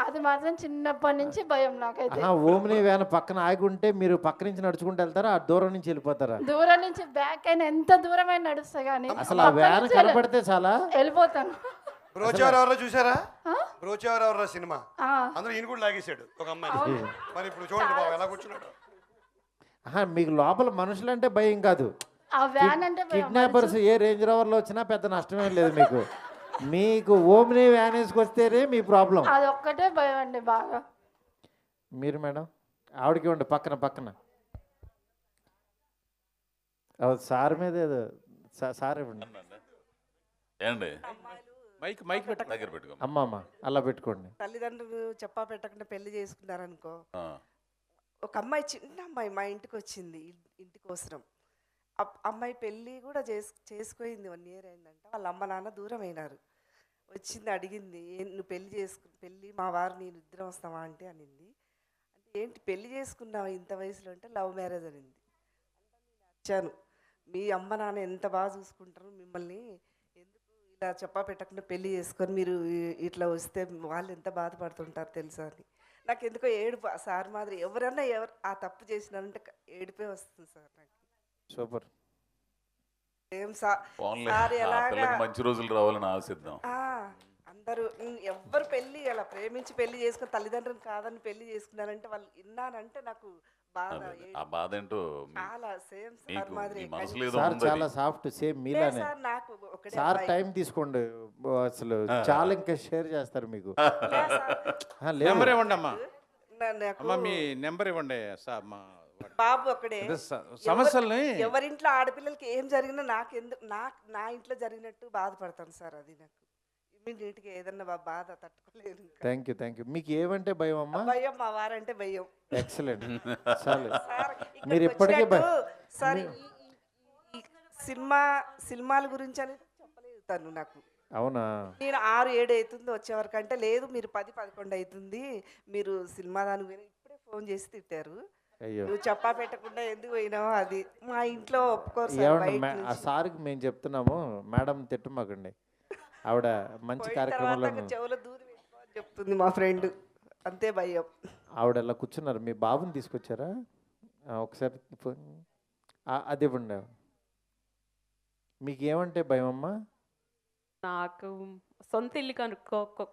అది మాత్రం చిన్నప్పటి నుంచి భయం నాకైతే. ఓమ్ని వ్యాన్ పక్కన ఆగుంటే మీరు పక్క నుంచి నడుచుకుంటూ వెళ్తారా, ఆ దూరం నుంచి వెళ్ళిపోతారా? దూరం నుంచి బ్యాక్ అయినా ఎంత దూరమైన నడుస్తా కానీ అసలు ఆ వ్యాన్ కనపడితే చాలా వెళ్ళిపోతాను. బ్రోచేవారు ఎవరో చూసారా? బ్రోచేవారు ఎవరో సినిమా, అందరూ ఈయన కూడా లాగేశాడు ఒక అమ్మాయి. మరి ఇప్పుడు చూడండి బాబు ఎలా కూర్చున్నాడు. మీకు లోపల మనుషులంటే భయం కాదు, కిడ్నాపర్స్ ఏ రేంజ్ రోవర్లో వచ్చినా పెద్ద నష్టమే లేదు మీకు. మీకు ఓమ్ని వ్యాన్ వేసుకొస్తేనే మీ ప్రాబ్లం. అది ఒక్కటే భయం అండి బాగా. మీరు మేడం ఆవిడకి ఇవ్వండి పక్కన. సార్ మీద సార్ ఇవ్వండి. మైక్ దగ్గర పెట్టుకో. అమ్మమ్మ అలా పెట్టుకోండి. తల్లిదండ్రులు చెప్పా పెట్టకుండా పెళ్లి చేసుకున్నారనుకో, ఒక అమ్మాయి, చిన్న అమ్మాయి మా ఇంటికి వచ్చింది ఇంటి కోసం. అమ్మాయి పెళ్ళి కూడా చేసుకుపోయింది, 1 year అయిందంట. వాళ్ళ అమ్మ నాన్న దూరం అయినారు. వచ్చింది, అడిగింది, నువ్వు పెళ్ళి మా వారు నేను ఇద్దరం వస్తావా అంటే అనింది. అంటే ఏంటి పెళ్ళి చేసుకున్నావు ఇంత వయసులో అంటే లవ్ మ్యారేజ్ అనింది. వచ్చాను, మీ అమ్మ నాన్న ఎంత బాగా చూసుకుంటారు మిమ్మల్ని, ఎందుకు ఇలా చెప్పా పెట్టకుండా పెళ్ళి చేసుకొని మీరు ఇట్లా వస్తే వాళ్ళు ఎంత బాధపడుతుంటారు తెలుసా అని. నాకు ఎందుకో ఏడుపు సార్ మాదిరి. ఎవరన్నా ఆ తప్పు చేసినారంటే ఏడిపే వస్తుంది సార్ నాకు. సూపర్. మంచి రోజులు రావాలని ఆశిద్దాం. అందరూ ఎవ్వరు పెళ్ళి అలా ప్రేమించి పెళ్లి చేసుకుని తల్లిదండ్రులు కాదని పెళ్లి చేసుకున్నారంటే వాళ్ళు విన్నానంటే నాకు ఆ బాధ ఏంటో చాలా సేమ్ సార్ మాదిరి. సార్ చాలా సాఫ్ట్, సేమ్ మీలానే. సార్ టైం తీసుకోండి, అసలు చాలా ఇంకా షేర్ చేస్తారు మీకు. నెంబర్ ఇవ్వండి అమ్మా, అమ్మా మీ నెంబర్ ఇవ్వండి. బాబు ఒకడే. సమస్యల్ని ఎవరింట్లో ఆడపిల్లలకి ఏం జరిగినా నా ఇంట్లో జరిగినట్టు బాధపడతాను సార్. అది నాకు ఇమ్మీడియట్గా ఏదన్నా బాధ తట్టుకోలేదు. Thank you. మీకు ఏమంటే భయం అమ్మా? భయం, మా వారంటే భయం. ఎక్సలెంట్. చాలు, మీరు ఇప్పటికే సార్ సినిమాల గురించి అని చెప్పలేదు తను నాకు. అవునా? నేను 6-7 అవుతుంది వచ్చేవరకు అంటే, లేదు మీరు 10-11 అవుతుంది, మీరు సినిమా దాని ఇప్పుడే ఫోన్ చేసి తిట్టారు. నువ్వు చెప్పా పెట్టకుండా ఎందుకు పోయినావో అది మా ఇంట్లో ఒప్పుకోరు. ఆ సార్కి మేము చెప్తున్నాము, మేడం తిట్టమాకండి, ఆవిడ మంచి కార్యక్రమంలో చెవులో దూది పెట్టుకోని చెప్తుంది మా ఫ్రెండ్. అంతే భయం. ఆవిడ అలా కూర్చున్నారు. మీ బాబుని తీసుకొచ్చారా ఒకసారి? అది ఇవ్వండి. మీకు ఏమంటే భయం అమ్మా? నాకు సొంత ఇల్లు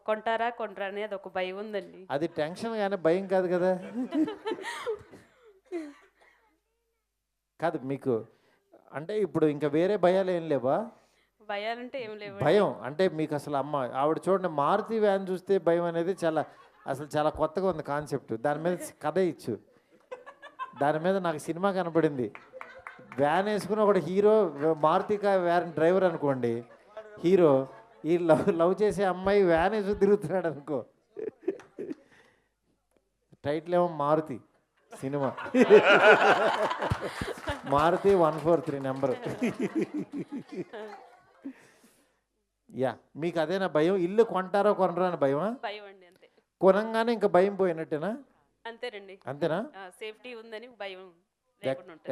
కొంటారా అనేది ఒక భయం ఉందండి. అది టెన్షన్ కానీ భయం కాదు కదా. కాదు మీకు అంటే ఇప్పుడు ఇంకా వేరే భయాలు ఏం లేవా? భయాలంటే ఏం లేవు. భయం అంటే మీకు అసలు అమ్మ ఆవిడ చూడండి, మారుతి వ్యాన్ చూస్తే భయం అనేది చాలా కొత్తగా ఉంది కాన్సెప్ట్. దాని మీద కథ ఇచ్చు, దాని మీద నాకు సినిమా కనపడింది. వ్యాన్ వేసుకుని ఒకటి హీరో, మారుతి వ్యాన్ డ్రైవర్ అనుకోండి హీరో, ఈ లవ్ చేసే అమ్మాయి వ్యాన్ వేసి తిరుగుతున్నాడు అనుకో. టైటిల్ ఏమో మారుతి, సినిమా మారుతి 143 నెంబరు. యా, మీకు అదేనా భయం? ఇల్లు కొంటారో కొనరా అని భయమా? భయం అండి, అంతే. కొనంగానే ఇంకా భయం పోయినట్టేనా? అంతేనండి. అంతేనా? సేఫ్టీ ఉందని భయం.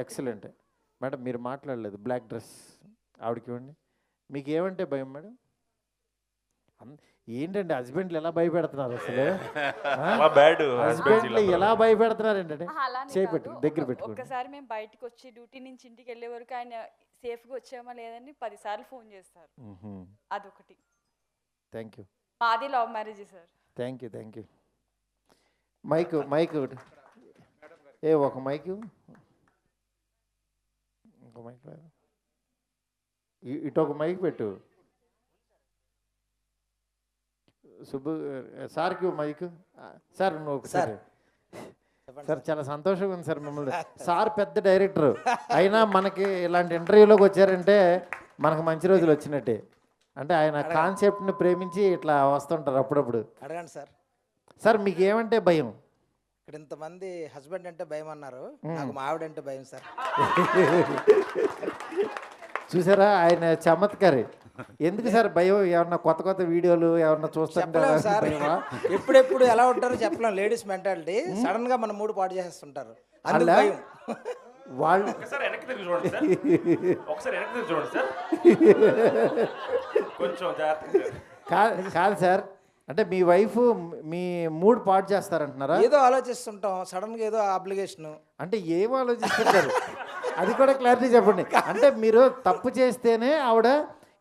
Excellent madam. మీరు మాట్లాడలేదు, బ్లాక్ డ్రెస్ ఆవిడకి ఇవ్వండి. మీకు ఏమంటే భయం మేడం? ఏంటండి హస్బెండ్లు ఎలా భయపెడుతున్నారు అసలు? హస్బెండ్లు ఎలా భయపెడుతున్నారు ఏంటంటే చేపెట్టు దగ్గర పెట్టుకోండి. ఒకసారి మేము బయటకు వచ్చి డ్యూటీ నుంచి ఇంటికి వెళ్ళే వరకు ఆయన సేఫ్గా వచ్చామా లేదని 10 సార్లు ఫోన్ చేస్తారు. అదొకటి. Thank you. మాది love marriage sir. Thank you. Mike ఒక మైక్, ఇంకో మైక్, ఇటు ఒక మైక్ పెట్టు. సుబ్బు సార్కి మైక్. సార్ నువ్వు ఒకసారి. సార్ చాలా సంతోషంగా ఉంది సార్ మిమ్మల్ని. సార్ పెద్ద డైరెక్టర్ అయినా మనకి ఇలాంటి ఇంటర్వ్యూలోకి వచ్చారంటే మనకు మంచి రోజులు వచ్చినట్టే. అంటే ఆయన కాన్సెప్ట్ని ప్రేమించి ఇట్లా వస్తుంటారు అప్పుడప్పుడు. అడగండి సార్. సార్ మీకు ఏమంటే భయం? ఇక్కడ ఇంతమంది హస్బెండ్ అంటే భయం అన్నారు, నాకు మా ఆవిడ అంటే భయం సార్. చూసారా ఆయన చమత్కారి. ఎందుకు సార్ భయం? ఏమన్నా కొత్త వీడియోలు ఏమన్నా చూస్తుంటారా? ఎప్పుడెప్పుడు ఎలా ఉంటారో చెప్పలేం. లేడీస్ మెంటాలిటీ సడన్ గా మన మూడు పాటు చేస్తుంటారు. అందుకు భయం. వాళ్ళు కాదు సార్, అంటే మీ వైఫ్ మీ మూడ్ పాటు చేస్తారంటున్నారా? ఏదో ఆలోచిస్తుంటాం సడన్ గా, ఏదో అప్లికేషన్. అంటే ఏం ఆలోచిస్తుంటారు అది కూడా క్లారిటీ చెప్పండి. అంటే మీరు తప్పు చేస్తేనే ఆవిడ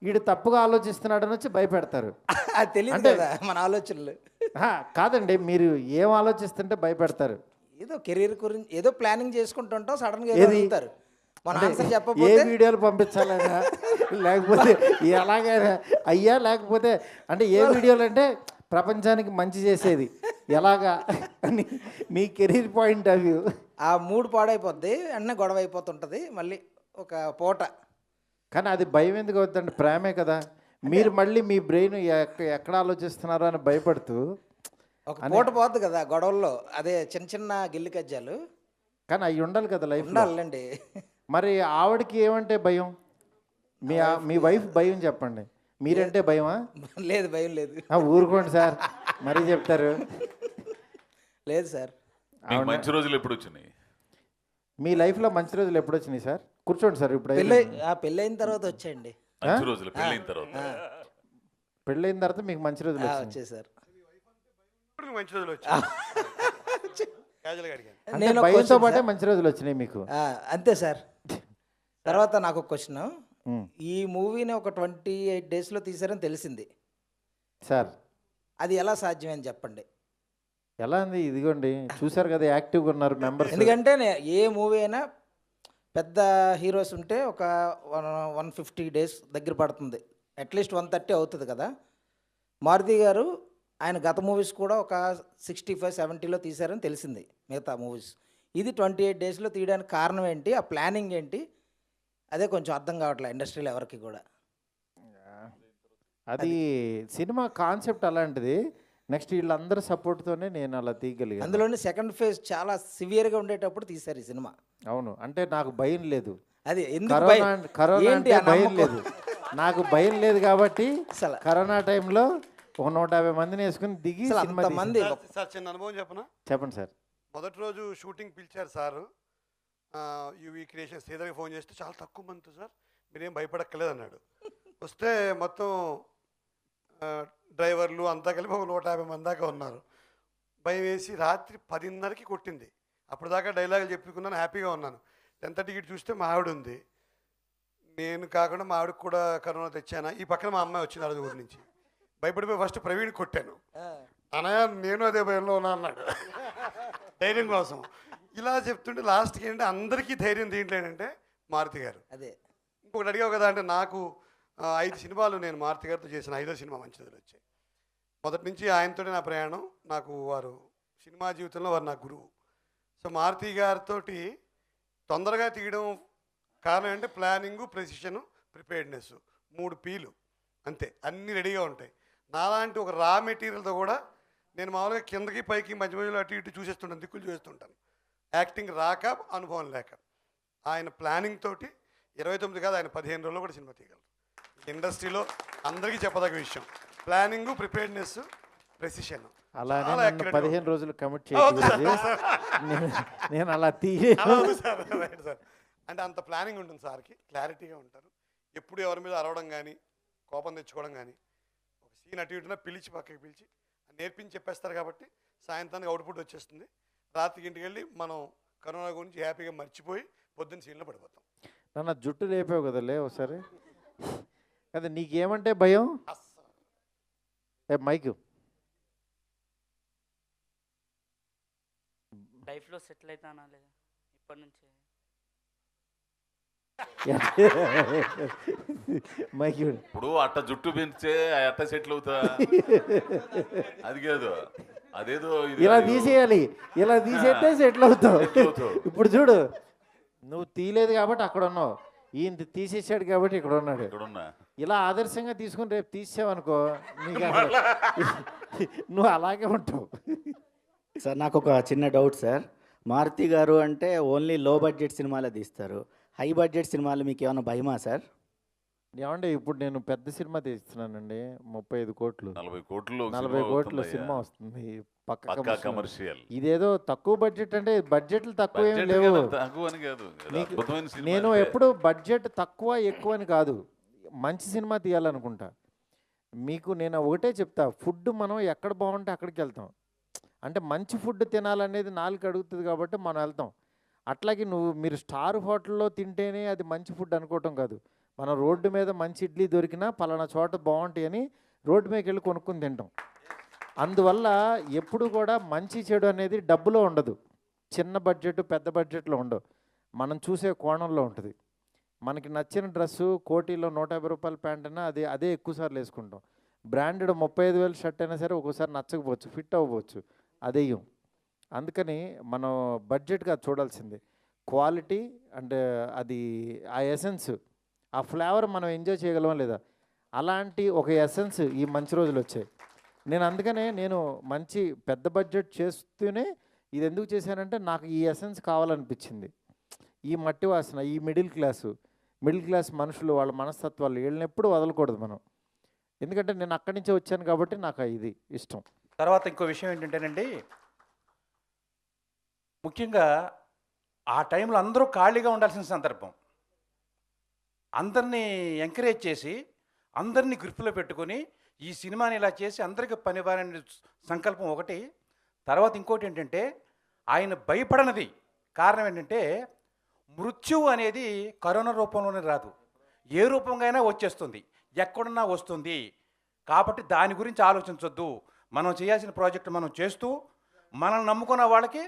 వీడు తప్పుగా ఆలోచిస్తున్నాడని వచ్చి భయపెడతారు. అది తెలియదు కదా మన ఆలోచనలు. కాదండి, మీరు ఏం ఆలోచిస్తుంటే భయపెడతారు? ఏదో కెరీర్ గురించి ఏదో ప్లానింగ్ చేసుకుంటుంటాం, సడన్ గా ఏదో మన ఆన్సర్ చెప్పకపోతే ఏ వీడియోలు పంపించాలన్నా లేకపోతే ఎలాగైనా అయ్యా, లేకపోతే అంటే ఏ వీడియోలు అంటే ప్రపంచానికి మంచి చేసేది ఎలాగా అని మీ కెరీర్ పాయింట్ ఆఫ్ వ్యూ. ఆ మూడు పాడైపోద్ది, అన్న గొడవ అయిపోతుంటుంది మళ్ళీ ఒక పూట. కానీ అది భయం ఎందుకు అవుతుందండి? ప్రేమే కదా. మీరు మళ్ళీ మీ బ్రెయిన్ ఎక్కడ ఆలోచిస్తున్నారో అని భయపడుతూ ఒక పూట పోద్ది కదా గొడవల్లో. అదే చిన్న చిన్న గిల్లి కజ్జాలు కానీ అవి ఉండాలి కదా లైఫ్ ఉండాలండి. మరి ఆవిడకి ఏమంటే భయం? మీ వైఫ్ భయం చెప్పండి. మీరంటే భయమా? లేదు, భయం లేదు. ఊరుకోండి సార్, మరీ చెప్తారు. లేదు సార్. మంచి రోజులు ఎప్పుడు వచ్చినాయి మీ లైఫ్లో? మంచి రోజులు ఎప్పుడు వచ్చినాయి సార్? కూర్చోండి సార్. ఇప్పుడు పెళ్ళైన తర్వాత వచ్చాయండి మంచి రోజులు. పెళ్ళైన తర్వాత మీకు మంచి రోజులు వచ్చాయి సార్. మంచి రోజులు నేను భయంతో పాటే మంచి రోజులు వచ్చినాయి మీకు? అంతే సార్. తర్వాత నాకు ఒక క్వశ్చన్. ఈ మూవీని ఒక 28 డేస్లో తీసారని తెలిసింది సార్. అది ఎలా సాధ్యమని చెప్పండి. ఎలా అంది? ఇదిగోండి చూసారు కదా, యాక్టివ్గా ఉన్నారు మెంబర్స్. ఎందుకంటే ఏ మూవీ అయినా పెద్ద హీరోస్ ఉంటే ఒక 150 డేస్ దగ్గర పడుతుంది, అట్లీస్ట్ 130 అవుతుంది కదా. మారుతి గారు ఆయన గత మూవీస్ కూడా ఒక 65-70లో తీశారని తెలిసింది మిగతా మూవీస్. ఇది 28 డేస్లో తీయడానికి కారణం ఏంటి? ఆ ప్లానింగ్ ఏంటి? అదే కొంచెం అర్థం కావట్లేదు ఇండస్ట్రీలో ఎవరికి కూడా. అది సినిమా కాన్సెప్ట్ అలాంటిది. నెక్స్ట్ వీళ్ళందరి సపోర్ట్తోనే నేను అలా తీయగలిగాను. అందులోని సెకండ్ ఫేజ్ చాలా సివియర్గా ఉండేటప్పుడు తీశారు ఈ సినిమా. అవును, అంటే నాకు భయం లేదు. అది కరోనా అంటే భయం లేదు, నాకు భయం లేదు కాబట్టి కరోనా టైంలో ఒక 150 మందిని వేసుకుని దిగి మంది. సార్ చిన్న అనుభవం చెప్పనా? చెప్పండి సార్. మొదటి రోజు షూటింగ్ పిలిచారు సార్. యూవీ క్రియేషన్ శ్రీధర్కి ఫోన్ చేస్తే చాలా తక్కువ మంది సార్, మీరేం భయపడక్కలేదు అన్నాడు. వస్తే మొత్తం డ్రైవర్లు అంతా కలిపి ఒక 150 మంది దాకా ఉన్నారు. భయం వేసి రాత్రి 10:30కి కొట్టింది. అప్పుడు దాకా డైలాగులు చెప్పుకున్నాను, హ్యాపీగా ఉన్నాను. 10:30కి చూస్తే మా ఆవిడ ఉంది. నేను కాకుండా మా ఆవిడకి కూడా కరోనా తెచ్చాను. ఈ పక్కన మా అమ్మాయి వచ్చింది అరదు ఊరి నుంచి. భయపడిపోయి ఫస్ట్ ప్రవీణ్ కొట్టాను. అనయ్య నేను అదే భయంలో ఉన్నా అన్నాడు ధైర్యం కోసం. ఇలా చెప్తుంటే లాస్ట్కి ఏంటంటే అందరికీ ధైర్యం దీంట్లో ఏంటంటే మారుతి గారు. అదే ఇంకొకటి అడిగావు కదా, అంటే నాకు 5 సినిమాలు నేను మారుతి గారితో చేసిన 5వ సినిమా మంచి రోజులు వచ్చాయి. మొదటి నుంచి ఆయనతోనే నా ప్రయాణం. నాకు వారు సినిమా జీవితంలో వారు నా గురువు. సో మారుతి గారితో తొందరగా తీయడం కారణం అంటే ప్లానింగు, ప్రెసిషను, ప్రిపేర్డ్నెస్. 3 Pలు అంతే, అన్నీ రెడీగా ఉంటాయి. నాలాంటి ఒక రా మెటీరియల్తో కూడా నేను మామూలుగా కిందకి పైకి మధ్య మధ్యలో అటు ఇటు చూసేస్తుంటాను, దిక్కులు చూసేస్తుంటాను. యాక్టింగ్ రాక, అనుభవం లేక. ఆయన ప్లానింగ్ తోటి 29 కాదు, ఆయన 15 రోజుల్లో కూడా సినిమా తీయగలరు. ఇండస్ట్రీలో అందరికీ చెప్పదగ్గ విషయం. Planning, preparedness, precision. అలానే నన్ను 15 రోజులు కమిట్ చేయాలి. నేను అలా తీయను సార్. Right sir. అంటే అంత ప్లానింగ్ ఉంటుంది సార్కి, క్లారిటీగా ఉంటారు. ఎప్పుడు ఎవరి మీద అరవడం కానీ, కోపం తెచ్చుకోవడం కానీ, ఒక సీన్ అటు ఇటున పిలిచి పక్కకి పిలిచి నేర్పించి చెప్పేస్తారు కాబట్టి సాయంత్రానికి అవుట్పుట్ వచ్చేస్తుంది. రాత్రికి ఇంటికి వెళ్ళి మనం కరోనా గురించి హ్యాపీగా మర్చిపోయి పొద్దున్న సీన్లో పడిపోతాం. నన్ను జుట్టు లేపావు కదా, లే ఒకసారి. కదా నీకేమంటే భయం? మైక్ లైఫ్లో సెటిల్ అవుతానా లేదా ఇప్పటి నుంచి? ఇప్పుడు అట్ట జుట్టు పెంచే అట్ట సెటిల్ అవుతా? అది కాదు, అదేదో ఇలా తీసేయాలి, ఇలా తీసేస్తే సెటిల్ అవుతావు. ఇప్పుడు చూడు, నువ్వు తీయలేదు కాబట్టి అక్కడ ఉన్నావు, ఈయన తీసేసాడు కాబట్టి ఇక్కడ ఉన్నాడు. ఇలా ఆదర్శంగా తీసుకుని రేపు తీసావనుకో నీకు నువ్వు అలాగే ఉంటావు. సార్ నాకు ఒక చిన్న డౌట్ సార్. మారుతి గారు అంటే ఓన్లీ లో బడ్జెట్ సినిమాలే తీస్తారు, హై బడ్జెట్ సినిమాలు మీకు ఏమైనా భయమా సార్? ఏమంటే ఇప్పుడు నేను పెద్ద సినిమా తీస్తున్నానండి, 35 కోట్లు, 40 కోట్లు సినిమా వస్తుంది పక్క కమర్షియల్. ఇదేదో తక్కువ బడ్జెట్ అంటే బడ్జెట్లు తక్కువ ఏం లేవు. నేను ఎప్పుడు బడ్జెట్ తక్కువ ఎక్కువ అని కాదు, మంచి సినిమా తీయాలనుకుంటా. మీకు నేను ఒకటే చెప్తా, ఫుడ్ మనం ఎక్కడ బాగుంటే అక్కడికి వెళ్తాం. అంటే మంచి ఫుడ్ తినాలనేది నాలుగు అడుగుతుంది కాబట్టి మనం వెళ్తాం. అట్లాగే మీరు స్టార్ హోటల్లో తింటేనే అది మంచి ఫుడ్ అనుకోవటం కాదు. మనం రోడ్డు మీద మంచి ఇడ్లీ దొరికినా పలానా చోట బాగుంటాయి అని రోడ్డు మీదకి వెళ్ళి కొనుక్కొని తింటాం. అందువల్ల ఎప్పుడు కూడా మంచి చెడు అనేది డబ్బులో ఉండదు, చిన్న బడ్జెట్ పెద్ద బడ్జెట్లో ఉండవు, మనం చూసే కోణంలో ఉంటుంది. మనకి నచ్చిన డ్రెస్సు కోటిలో 150 రూపాయల ప్యాంట్ అయినా అదే ఎక్కువసార్లు వేసుకుంటాం. బ్రాండెడ్ 35,000 షర్ట్ అయినా సరే ఒక్కోసారి నచ్చకపోవచ్చు, ఫిట్ అవ్వవచ్చు, అదేయం. అందుకని మనం బడ్జెట్గా చూడాల్సింది క్వాలిటీ అండ్ అది ఆ ఎసెన్స్, ఆ ఫ్లేవర్ మనం ఎంజాయ్ చేయగలమా లేదా, అలాంటి ఒక ఎసెన్స్ ఈ మంచి రోజులు వచ్చాయి. అందుకనే నేను మంచి పెద్ద బడ్జెట్ చేస్తూనే ఇది ఎందుకు చేశానంటే నాకు ఈ ఎసెన్స్ కావాలనిపించింది. ఈ మట్టి వాసన, ఈ మిడిల్ క్లాస్ మనుషులు, వాళ్ళ మనస్తత్వాలు, వీళ్ళని ఎప్పుడు వదలకూడదు మనం. ఎందుకంటే నేను అక్కడి నుంచే వచ్చాను కాబట్టి నాకు ఇది ఇష్టం. తర్వాత ఇంకో విషయం ఏంటంటేనండి, ముఖ్యంగా ఆ టైంలో అందరూ ఖాళీగా ఉండాల్సిన సందర్భం. అందరినీ ఎంకరేజ్ చేసి, అందరినీ గ్రిప్లో పెట్టుకొని ఈ సినిమాని ఇలా చేసి అందరికీ పని ఇవ్వాలనే సంకల్పం ఒకటి. తర్వాత ఇంకోటి ఏంటంటే, ఆయన భయపడనది కారణం ఏంటంటే, మృత్యువు అనేది కరోనా రూపంలోనే రాదు, ఏ రూపంగా అయినా వచ్చేస్తుంది, ఎక్కడున్నా వస్తుంది. కాబట్టి దాని గురించి ఆలోచించొద్దు. మనం చేయాల్సిన ప్రాజెక్టు మనం చేస్తూ, మనల్ని నమ్ముకున్న వాళ్ళకి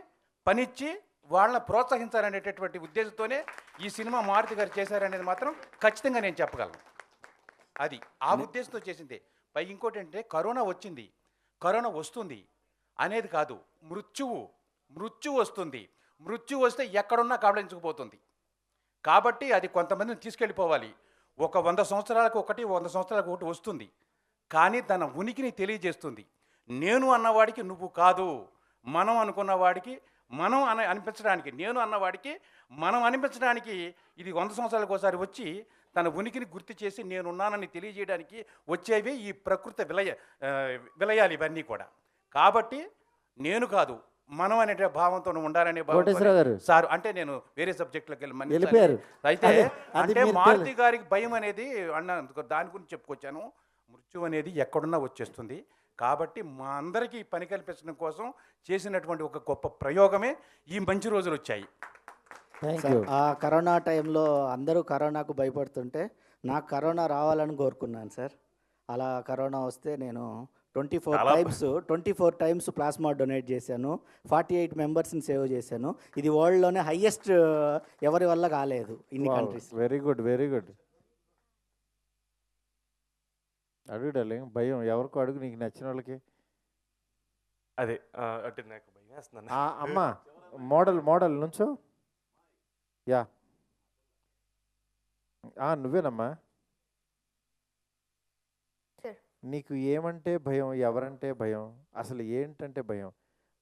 పనిచ్చి వాళ్ళని ప్రోత్సహించాలనేటటువంటి ఉద్దేశంతోనే ఈ సినిమా మారుతి గారు చేశారనేది మాత్రం ఖచ్చితంగా నేను చెప్పగలను. అది ఆ ఉద్దేశంతో చేసిందే. పై ఇంకోటి ఏంటంటే, కరోనా వచ్చింది, కరోనా వస్తుంది అనేది కాదు, మృత్యు వస్తుంది. మృత్యు వస్తే ఎక్కడున్నా కబళించుకుపోతుంది. కాబట్టి అది కొంతమందిని తీసుకెళ్ళిపోవాలి. 100 సంవత్సరాలకు ఒకటి, 100 సంవత్సరాలకు ఒకటి వస్తుంది, కానీ తన ఉనికిని తెలియజేస్తుంది. నేను అన్నవాడికి నువ్వు కాదు, మనం అనుకున్న వాడికి మనం అనిపించడానికి, నేను అన్నవాడికి మనం అనిపించడానికి ఇది 100 సంవత్సరాలకు ఒకసారి వచ్చి తన ఉనికిని గుర్తు చేసి నేనున్నానని తెలియజేయడానికి వచ్చేవి ఈ ప్రకృతి విలయాలు ఇవన్నీ కూడా. కాబట్టి నేను కాదు, మనం అనే భావంతో ఉండాలనే భావం సార్. అంటే నేను వేరే సబ్జెక్టులోకి వెళ్ళి అయితే అంటే మారుతి గారికి భయం అనేది అన్న దాని గురించి చెప్పుకొచ్చాను. మృత్యు అనేది ఎక్కడున్నా వచ్చేస్తుంది. కాబట్టి మా అందరికీ పని కల్పించడం కోసం చేసినటువంటి ఒక గొప్ప ప్రయోగమే ఈ మంచి రోజులు వచ్చాయి. ఆ కరోనా టైంలో అందరూ కరోనాకు భయపడుతుంటే నాకు కరోనా రావాలని కోరుకున్నాను సార్. అలా కరోనా వస్తే నేను 24 టైమ్స్ ప్లాస్మా డొనేట్ చేశాను, 48 మెంబర్స్ని సేవ్ చేశాను. ఇది వరల్డ్లోనే హైయెస్ట్, ఎవరి వల్ల కాలేదు ఇన్ని కంట్రీస్. Very good. అడుగు డార్లింగ్, భయం ఎవరికో అడుగు, నీకు నచ్చిన వాళ్ళకి. అదే అంటే నాకు భయం వేస్తున్నాను. అమ్మా మోడల్ నుంచో. యా నువ్వేనమ్మా. నీకు ఏమంటే భయం, ఎవరంటే భయం, అసలు ఏంటంటే భయం?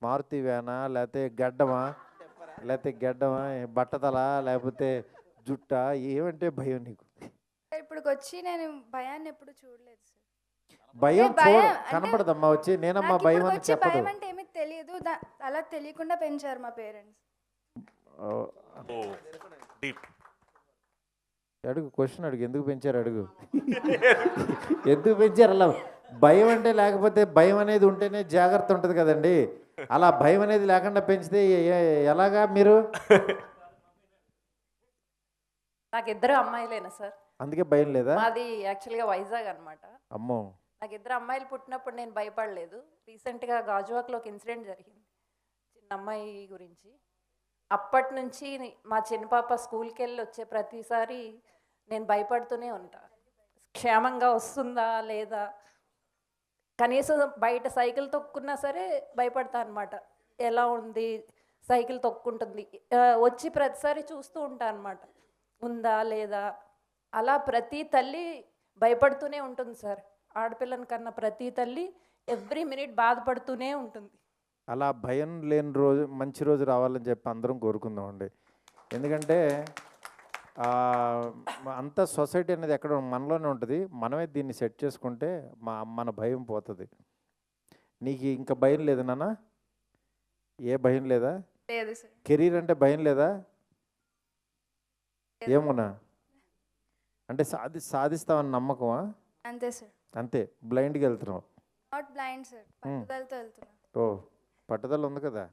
మారుతి వ్యానా, లేకపోతే గడ్డమా, బట్టతల, లేకపోతే జుట్ట, ఏమంటే భయం నీకు? ఇప్పటికి వచ్చి నేను భయాన్ని ఎప్పుడు చూడలేదు సార్. భయం కనపడదమ్మా వచ్చి, నేనమ్మా భయం అని చెప్పదు. భయం అంటే ఏమీ తెలియదు, అలా తెలియకుండా పెంచారు మా పేరెంట్స్. అడుగు, క్వశ్చన్ అడుగు, ఎందుకు పెంచారు అడుగు. ఎందుకు పెంచారు? అలా భయం అంటే, లేకపోతే భయం అనేది ఉంటేనే జాగ్రత్త ఉంటుంది కదండి. అలా భయం అనేది లేకుండా పెంచితే ఎలాగా మీరు? నాకు 2 అమ్మాయిలేనా సార్, అందుకే భయం లేదా? మాది యాక్చువల్గా వైజాగ్ అనమాట. అమ్మో, నాకు 2 అమ్మాయిలు పుట్టినప్పుడు నేను భయపడలేదు. రీసెంట్గా గాజువాక్లో ఒక ఇన్సిడెంట్ జరిగింది చిన్న అమ్మాయి గురించి. అప్పటి నుంచి మా చిన్న పాప స్కూల్కి వెళ్ళి వచ్చే ప్రతిసారి నేను భయపడుతూనే ఉంటా, క్షేమంగా వస్తుందా లేదా. కనీసం బయట సైకిల్ తొక్కున్నా సరే భయపడతా అనమాట, ఎలా ఉంది సైకిల్ తొక్కుంటుంది. వచ్చి ప్రతిసారి చూస్తూ ఉంటా అనమాట, ఉందా లేదా. అలా ప్రతి తల్లి భయపడుతూనే ఉంటుంది సార్. ఆడపిల్లని కన్నా ప్రతి తల్లి ఎవ్రీ మినిట్ బాధపడుతూనే ఉంటుంది. అలా భయం లేని రోజు, మంచి రోజు రావాలని చెప్పి అందరం కోరుకుందామండి. ఎందుకంటే అంత సొసైటీ అనేది ఎక్కడ మనలోనే ఉంటుంది. మనమే దీన్ని సెట్ చేసుకుంటే మన భయం పోతుంది. నీకు ఇంకా భయం లేదు నాన్న? ఏ భయం లేదా? కెరీర్ అంటే భయం లేదా? ఏమోనా అంటే సాధిస్తావని నమ్మకమా? అంతే సార్. అంతే, బ్లైండ్గా వెళ్తున్నావు? నాట్ బ్లైండ్ సార్, పట్టుదలతో వెళ్తున్నా. ఓ, పట్టుదల ఉంది కదా,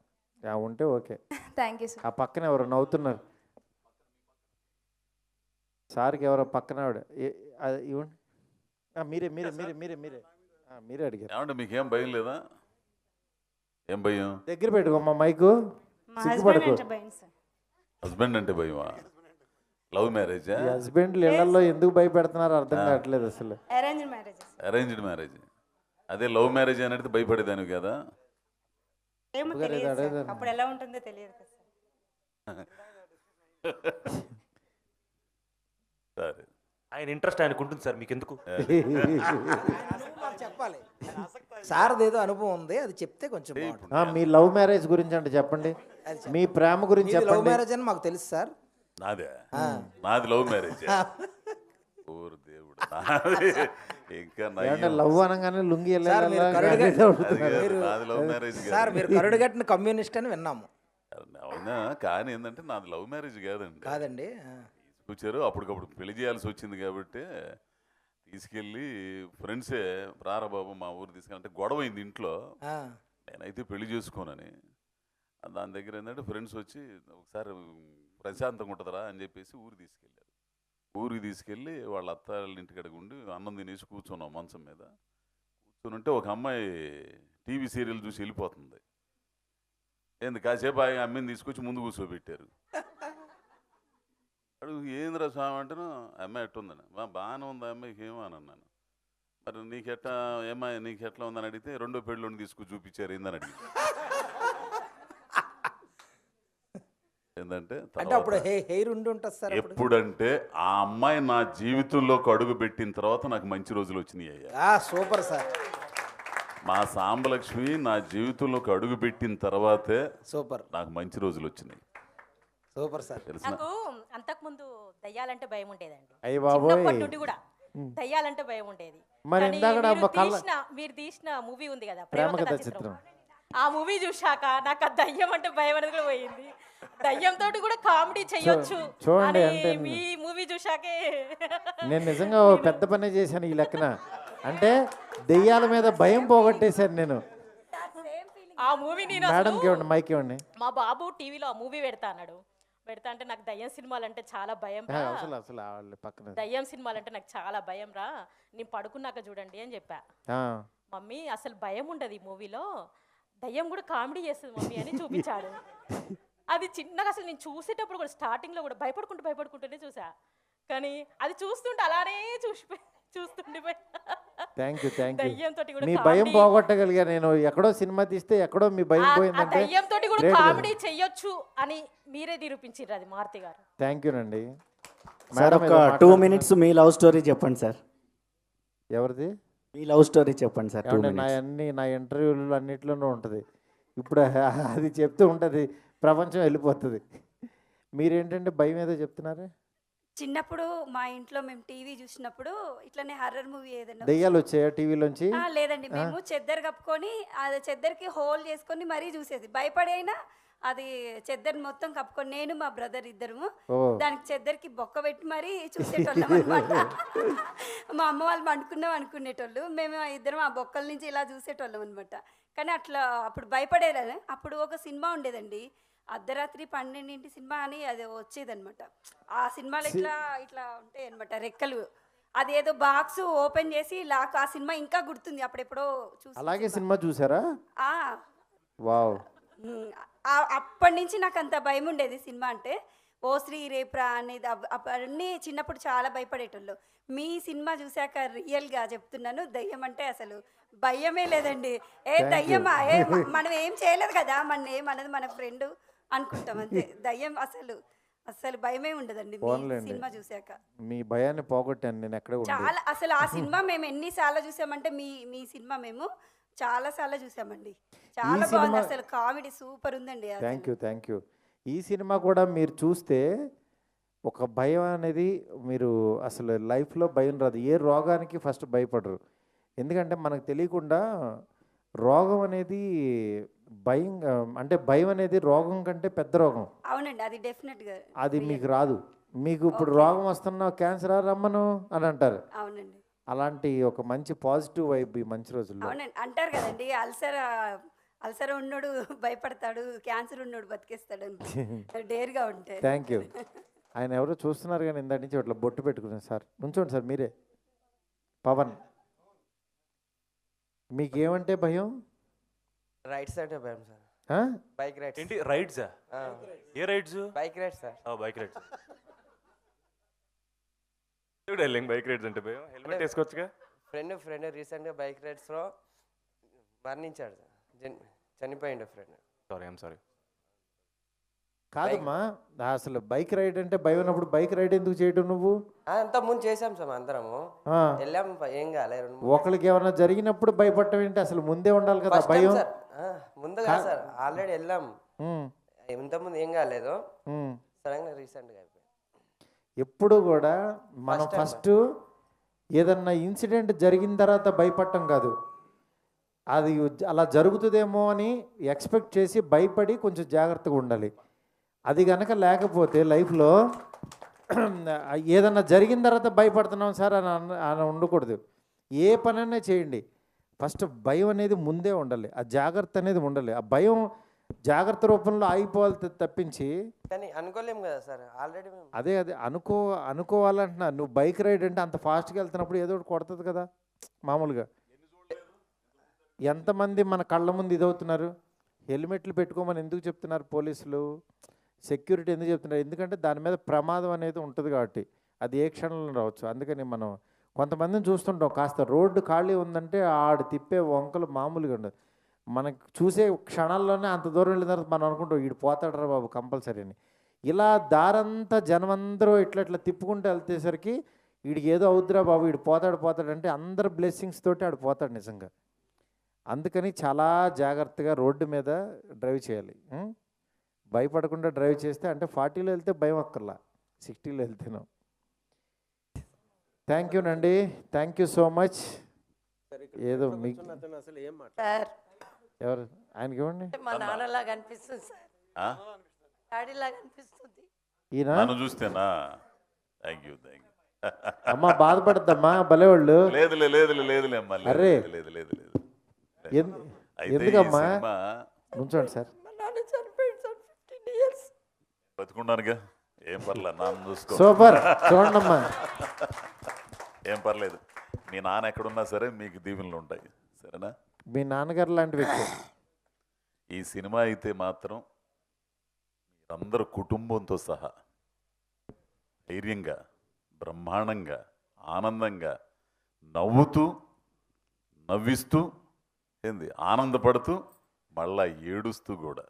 ఉంటే ఓకే. Thank you sir. ఆ పక్కన ఎవరో నవ్వుతున్నారు సార్కి, ఎవరో పక్కన ఆవిడ. ఇవ్వండి, మీరే అడిగారు. ఏమంటే మీకేం భయం లేదా? ఏం భయం? దగ్గర పెట్టుకోమ్మా మైకు, సిగ్గుపడుకో. హస్బెండ్ అంటే భయమా? Love marriage? హస్బెండ్ ఇళ్లలో ఎందుకు భయపెడుతున్నారు అర్థం కావట్లేదు అసలు. Arranged marriage. అదే లవ్ మ్యారేజ్ అనేది భయపడేదాను కదా. అప్పుడు ఎలా ఉంటుందో తెలియదు కదా. ఆయన ఇంట్రెస్ట్ ఆయనకు ఉంటుంది సార్, మీకు ఎందుకు? చెప్పాలి. సార్ది ఏదో అనుభవం ఉంది, అది చెప్తే కొంచెం బాగుంటుంది. మీ లవ్ మ్యారేజ్ గురించి అంటే చెప్పండి, మీ ప్రేమ గురించి లవ్ చెప్పండి. మ్యారేజ్ అని మాకు తెలుసు సార్. నాదే నాది లవ్ మ్యారేజ్. ఓరు దేవుడు, నాది ఇంకా లవ్ అనగానే లుంగి నాది లవ్ మ్యారేజ్ సార్. మీరు కరుడుగట్టిన కమ్యూనిస్ట్ అని విన్నాము. అవునా, కానీ ఏంటంటే నాది లవ్ మ్యారేజ్ కాదండి. కాదండి, తీసుకొచ్చారు అప్పటికప్పుడు పెళ్లి చేయాల్సి వచ్చింది కాబట్టి తీసుకెళ్ళి ఫ్రెండ్సే రారా బాబు మా ఊరు తీసుకెళ్ళంటే గొడవ అయింది ఇంట్లో. నేనైతే పెళ్లి చేసుకోనని దాని దగ్గర ఏంటంటే ఫ్రెండ్స్ వచ్చి ఒకసారి ప్రశాంతంగా ఉంటుందరా అని చెప్పేసి ఊరికి తీసుకెళ్ళి వాళ్ళ అత్తాళ్ళ ఇంటికాడికి ఉండి అన్నం తినేసి కూర్చున్నాం మంచం మీద. కూర్చొని ఉంటే ఒక అమ్మాయి టీవీ సీరియల్ చూసి వెళ్ళిపోతుంది. ఏంది కాసేపు ఆ అమ్మాయిని తీసుకొచ్చి ముందు కూర్చోబెట్టారు. అడుగు ఏంద్రా స్వామి అంటేను అమ్మాయి ఎట్టుందని. బాగానే ఉంది అమ్మాయికి ఏమో అని అన్నాను. మరి నీకెట్లా ఉందని అడిగితే రెండో పెళ్ళిని తీసుకు చూపించారు ఏందని అడిగి. ఏంటంటే ఎప్పుడంటే ఆ అమ్మాయి నా జీవితంలోకి అడుగు పెట్టిన తర్వాత నాకు మంచి రోజులు వచ్చినాయి అయ్యా. Super sir. మా సాంబలక్ష్మి నా జీవితంలోకి అడుగు పెట్టిన తర్వాతే సూపర్ నాకు మంచి రోజులు వచ్చినాయి. Super sir. నాకు అంతకుముందు దయ్యాలంటే భయం ఉండేదండి. అయ్య బాబోయ్, చిన్నప్పటి నుండి కూడా దయ్యాలంటే భయం ఉండేది. మరి మీరు తీసిన మూవీ ఉంది కదా ప్రేమ ప్రేమ కథ కథా చిత్రం, చిత్రం, ఆ మూవీ చూశాక నాకు ఆ దయ్యం అంటే భయం అనేది కూడా పోయింది. దయ్యంతో కూడా కామెడీ చెయ్యొచ్చు చూడండి. అని అంటే మీ మూవీ చూశాకే నేను నిజంగా పెద్ద పని చేశాను ఈ లెక్కన. అంటే దెయ్యాల మీద భయం పోగొట్టేశాను నేను. ఆ మూవీ నేను మేడంకి ఇవ్వండి, మైక్ ఇవ్వండి. మా బాబు టీవీలో ఆ మూవీ పెడతా అన్నాడు. పెడతా అంటే నాకు దయ్యం సినిమాలు అంటే చాలా భయం రా, అసలు పక్కన దయ్యం సినిమాలు అంటే నాకు చాలా భయం రా, నేను పడుకున్నాక చూడండి అని చెప్పా. మమ్మీ అసలు భయం ఉండదు ఈ మూవీలో, దయ్యం కూడా కామెడీ చేస్తుంది మమ్మీ అని చూపించాడు. అది చిన్నగా అసలు నేను చూసేటప్పుడు కూడా స్టార్టింగ్లో కూడా భయపడుకుంటూనే చూసా. కానీ అది చూస్తుంటే అలానే చూస్తుండిపోయి. Thank you. మీ భయం పోగొట్టగలిగా నేను. ఎక్కడో సినిమా తీస్తే ఎక్కడో మీ భయం పోయిందంటే దయ్యంతో కూడా కామెడీ చెయ్యొచ్చు అని మీరే నిరూపించారు. అది మారుతి గారు. థ్యాంక్ యూ అండి. సార్ ఒక 2 minutes మీ లవ్ స్టోరీ చెప్పండి సార్. ఎవరిది? మీ లవ్ స్టోరీ చెప్పండి సార్. నా ఇంటర్వ్యూలు అన్నిట్లోనూ ఉంటుంది. ఇప్పుడు అది చెప్తూ ఉంటుంది, ప్రపంచం వెళ్ళిపోతుంది. మీరేంటంటే భయం ఏదో చెప్తున్నారే. చిన్నప్పుడు మా ఇంట్లో మేము టీవీ చూసినప్పుడు ఇట్లనే హర్రర్ మూవీ ఏదైనా దెయ్యాలు వచ్చాయా టీవీలోంచి? లేదండి, మేము చెద్దరు కప్పుకొని అది చెద్దరికి హోల్ చేసుకొని మరీ చూసేది. భయపడైనా అది చెద్దరు మొత్తం కప్పుకొని నేను మా బ్రదర్ ఇద్దరము దానికి చెద్దరికి బొక్క పెట్టి మరీ చూసేటోళ్ళం అనమాట. మా అమ్మ వాళ్ళు అనుకునేటోళ్ళు, మేము ఇద్దరం ఆ బొక్కల నుంచి ఇలా చూసేటోళ్ళం అనమాట. కానీ అట్లా అప్పుడు భయపడేది. అప్పుడు ఒక సినిమా ఉండేదండి, అర్ధరాత్రి 12 సినిమా అని అది వచ్చేదనమాట. ఆ సినిమాలు ఇట్లా ఉంటాయి అనమాట రెక్కలు. అదేదో బాక్స్ ఓపెన్ చేసి లాక్. ఆ సినిమా ఇంకా గుర్తుంది, అప్పుడెప్పుడో చూసి. అలాగే సినిమా చూసారా? వావ్. అప్పటి నుంచి నాకు అంత భయం ఉండేది సినిమా అంటే. ఓ శ్రీ రేప్రా అనేది అవన్నీ చిన్నప్పుడు చాలా భయపడేటోళ్ళు. మీ సినిమా చూశాక రియల్గా చెప్తున్నాను, దయ్యం అంటే అసలు భయమే లేదండి. దయ్యమా, మనం ఏం చేయలేదు కదా, మనది మన ఫ్రెండ్ అనుకుంటాం అంతే. దయ్యం అసలు భయమే ఉండదండి సినిమా చూశాక. మీ భయాన్ని పోగొట్టాను నేను ఎక్కడ. చాలా అసలు ఆ సినిమా మేము ఎన్నిసార్లు చూసామంటే మీ సినిమా మేము చాలా సార్లు చూసామండి. చాలా బాగుంది అసలు, కామెడీ సూపర్ ఉందండి. Thank you. ఈ సినిమా కూడా మీరు చూస్తే ఒక భయం అనేది మీరు అసలు లైఫ్లో భయం రాదు. ఏ రోగానికి ఫస్ట్ భయపడరు. ఎందుకంటే మనకు తెలియకుండా రోగం అనేది భయం అనేది రోగం కంటే పెద్ద రోగం. అవునండి, అది డెఫినెట్గా. అది మీకు రాదు. మీకు ఇప్పుడు రోగం వస్తున్నా క్యాన్సర్ రమ్మను అని అంటారు. అవునండి. అలాంటి ఒక మంచి పాజిటివ్ వైబ్ ఈ మంచి రోజుల్లో. అవునండి, అంటారు కదండి, అల్సర్ ఉన్నోడు భయపడతాడు, క్యాన్సర్ ఉన్నోడు బతికేస్తాడు అని డేర్గా ఉంటాయి. Thank you. ఆయన ఎవరో చూస్తున్నారు కానీ ఇందాటి నుంచి అట్లా బొట్టు పెట్టుకున్నాను సార్. నుంచోండి సార్ మీరే. పవన్, మీకేమంటే భయం? రైడ్స్ అంటే భయం సార్. Bike rides. ఏంటి రైడ్సా? ఏ rides? Bike rides sir. Bike rides. Bike rides అంటే భయం. హెల్మెట్ వేసుకోవచ్చుగా. ఫ్రెండ్ రీసెంట్గా బైక్ రైడ్స్లో మరణించాడు సార్, చనిపోయిండు ఫ్రెండ్. సారీ. కాదమ్మా, అసలు బైక్ రైడ్ అంటే భయం ఉన్నప్పుడు బైక్ రైడ్ ఎందుకు చేయటం నువ్వు? అంత ముందు చేసాం సార్ అందరము, వెళ్ళాం, ఏం కాలే. ఒకరికి ఏమైనా జరిగినప్పుడు భయపడటం ఏంటి? అసలు ముందే ఉండాలి కదా భయం. సార్ ముందు కాదు సార్, ఆల్రెడీ వెళ్ళాం, ఇంతకుముందు ఏం కాలేదు, సడన్గా రీసెంట్గా అయిపోయింది. ఎప్పుడు కూడా మనం ఫస్ట్ ఏదన్నా ఇన్సిడెంట్ జరిగిన తర్వాత భయపడటం కాదు, అది అలా జరుగుతుందేమో అని ఎక్స్పెక్ట్ చేసి భయపడి కొంచెం జాగ్రత్తగా ఉండాలి. అది కనుక లేకపోతే లైఫ్లో ఏదన్నా జరిగిన తర్వాత భయపడుతున్నాం సార్ అని ఉండకూడదు. ఏ పనైనా చేయండి, ఫస్ట్ భయం అనేది ముందే ఉండాలి, ఆ జాగ్రత్త అనేది ఉండాలి. ఆ భయం జాగ్రత్త రూపంలో ఆగిపోవాలి తప్పించి. కానీ అనుకోలేము కదా సార్, ఆల్రెడీ అదే అనుకోవాలంటున్నా. నువ్వు బైక్ రైడ్ అంటే అంత ఫాస్ట్గా వెళ్తున్నప్పుడు ఏదో ఒకటి కొడుతుంది కదా మామూలుగా. ఎంతమంది మన కళ్ళ ముందు ఇదవుతున్నారు. హెల్మెట్లు పెట్టుకోమని ఎందుకు చెప్తున్నారు పోలీసులు, సెక్యూరిటీ ఎందుకు చెప్తున్నారు? ఎందుకంటే దాని మీద ప్రమాదం అనేది ఉంటుంది కాబట్టి, అది ఏ క్షణంలో రావచ్చు. అందుకని మనం కొంతమందిని చూస్తుంటాం, కాస్త రోడ్డు ఖాళీ ఉందంటే ఆడు తిప్పే వంకలు మామూలుగా ఉండదు. మనకు చూసే క్షణాల్లోనే అంత దూరం వెళ్ళిన తర్వాత మనం అనుకుంటాం వీడు పోతాడరా బాబు కంపల్సరీ అని. ఇలా దారంతా జనమందరూ ఇట్లా తిప్పుకుంటూ వెళ్తేసరికి వీడికి ఏదో అవుద్దిరా బాబు వీడు పోతాడంటే అందరు బ్లెస్సింగ్స్ తోటి ఆడు పోతాడు నిజంగా. అందుకని చాలా జాగ్రత్తగా రోడ్డు మీద డ్రైవ్ చేయాలి. భయపడకుండా డ్రైవ్ చేస్తే, అంటే 40లో వెళ్తే భయం అక్కర్లా, 60లో వెళ్తేనో. థ్యాంక్ యూనండి, థ్యాంక్ యూ సో మచ్. ఏదో మీకు ఎవరు ఆయనకి ఇవ్వండి. మా నాన్నలాగా అనిపిస్తుంది సార్, డాడీలాగా అనిపిస్తుంది. ఈయన చూస్తేనా? Thank you. అమ్మా బాధపడద్దమ్మా భలేవాళ్ళు. లేదులే అమ్మా, అరే లేదు. ఎందుకమ్మా ఉంచండి సార్. బతుకున్నానుగా, ఏం పర్లే, నాన్న చూసుకో. సూపర్, చూడండమ్మా. ఏం పర్లేదు, మీ నాన్న ఎక్కడున్నా సరే మీకు దీవెనలు ఉంటాయి, సరేనా? మీ నాన్నగారు లాంటి వ్యక్తి. ఈ సినిమా అయితే మాత్రం మీరందరూ కుటుంబంతో సహా ధైర్యంగా, బ్రహ్మాండంగా, ఆనందంగా, నవ్విస్తూ ఆనందపడుతూ మళ్ళా ఏడుస్తూ కూడా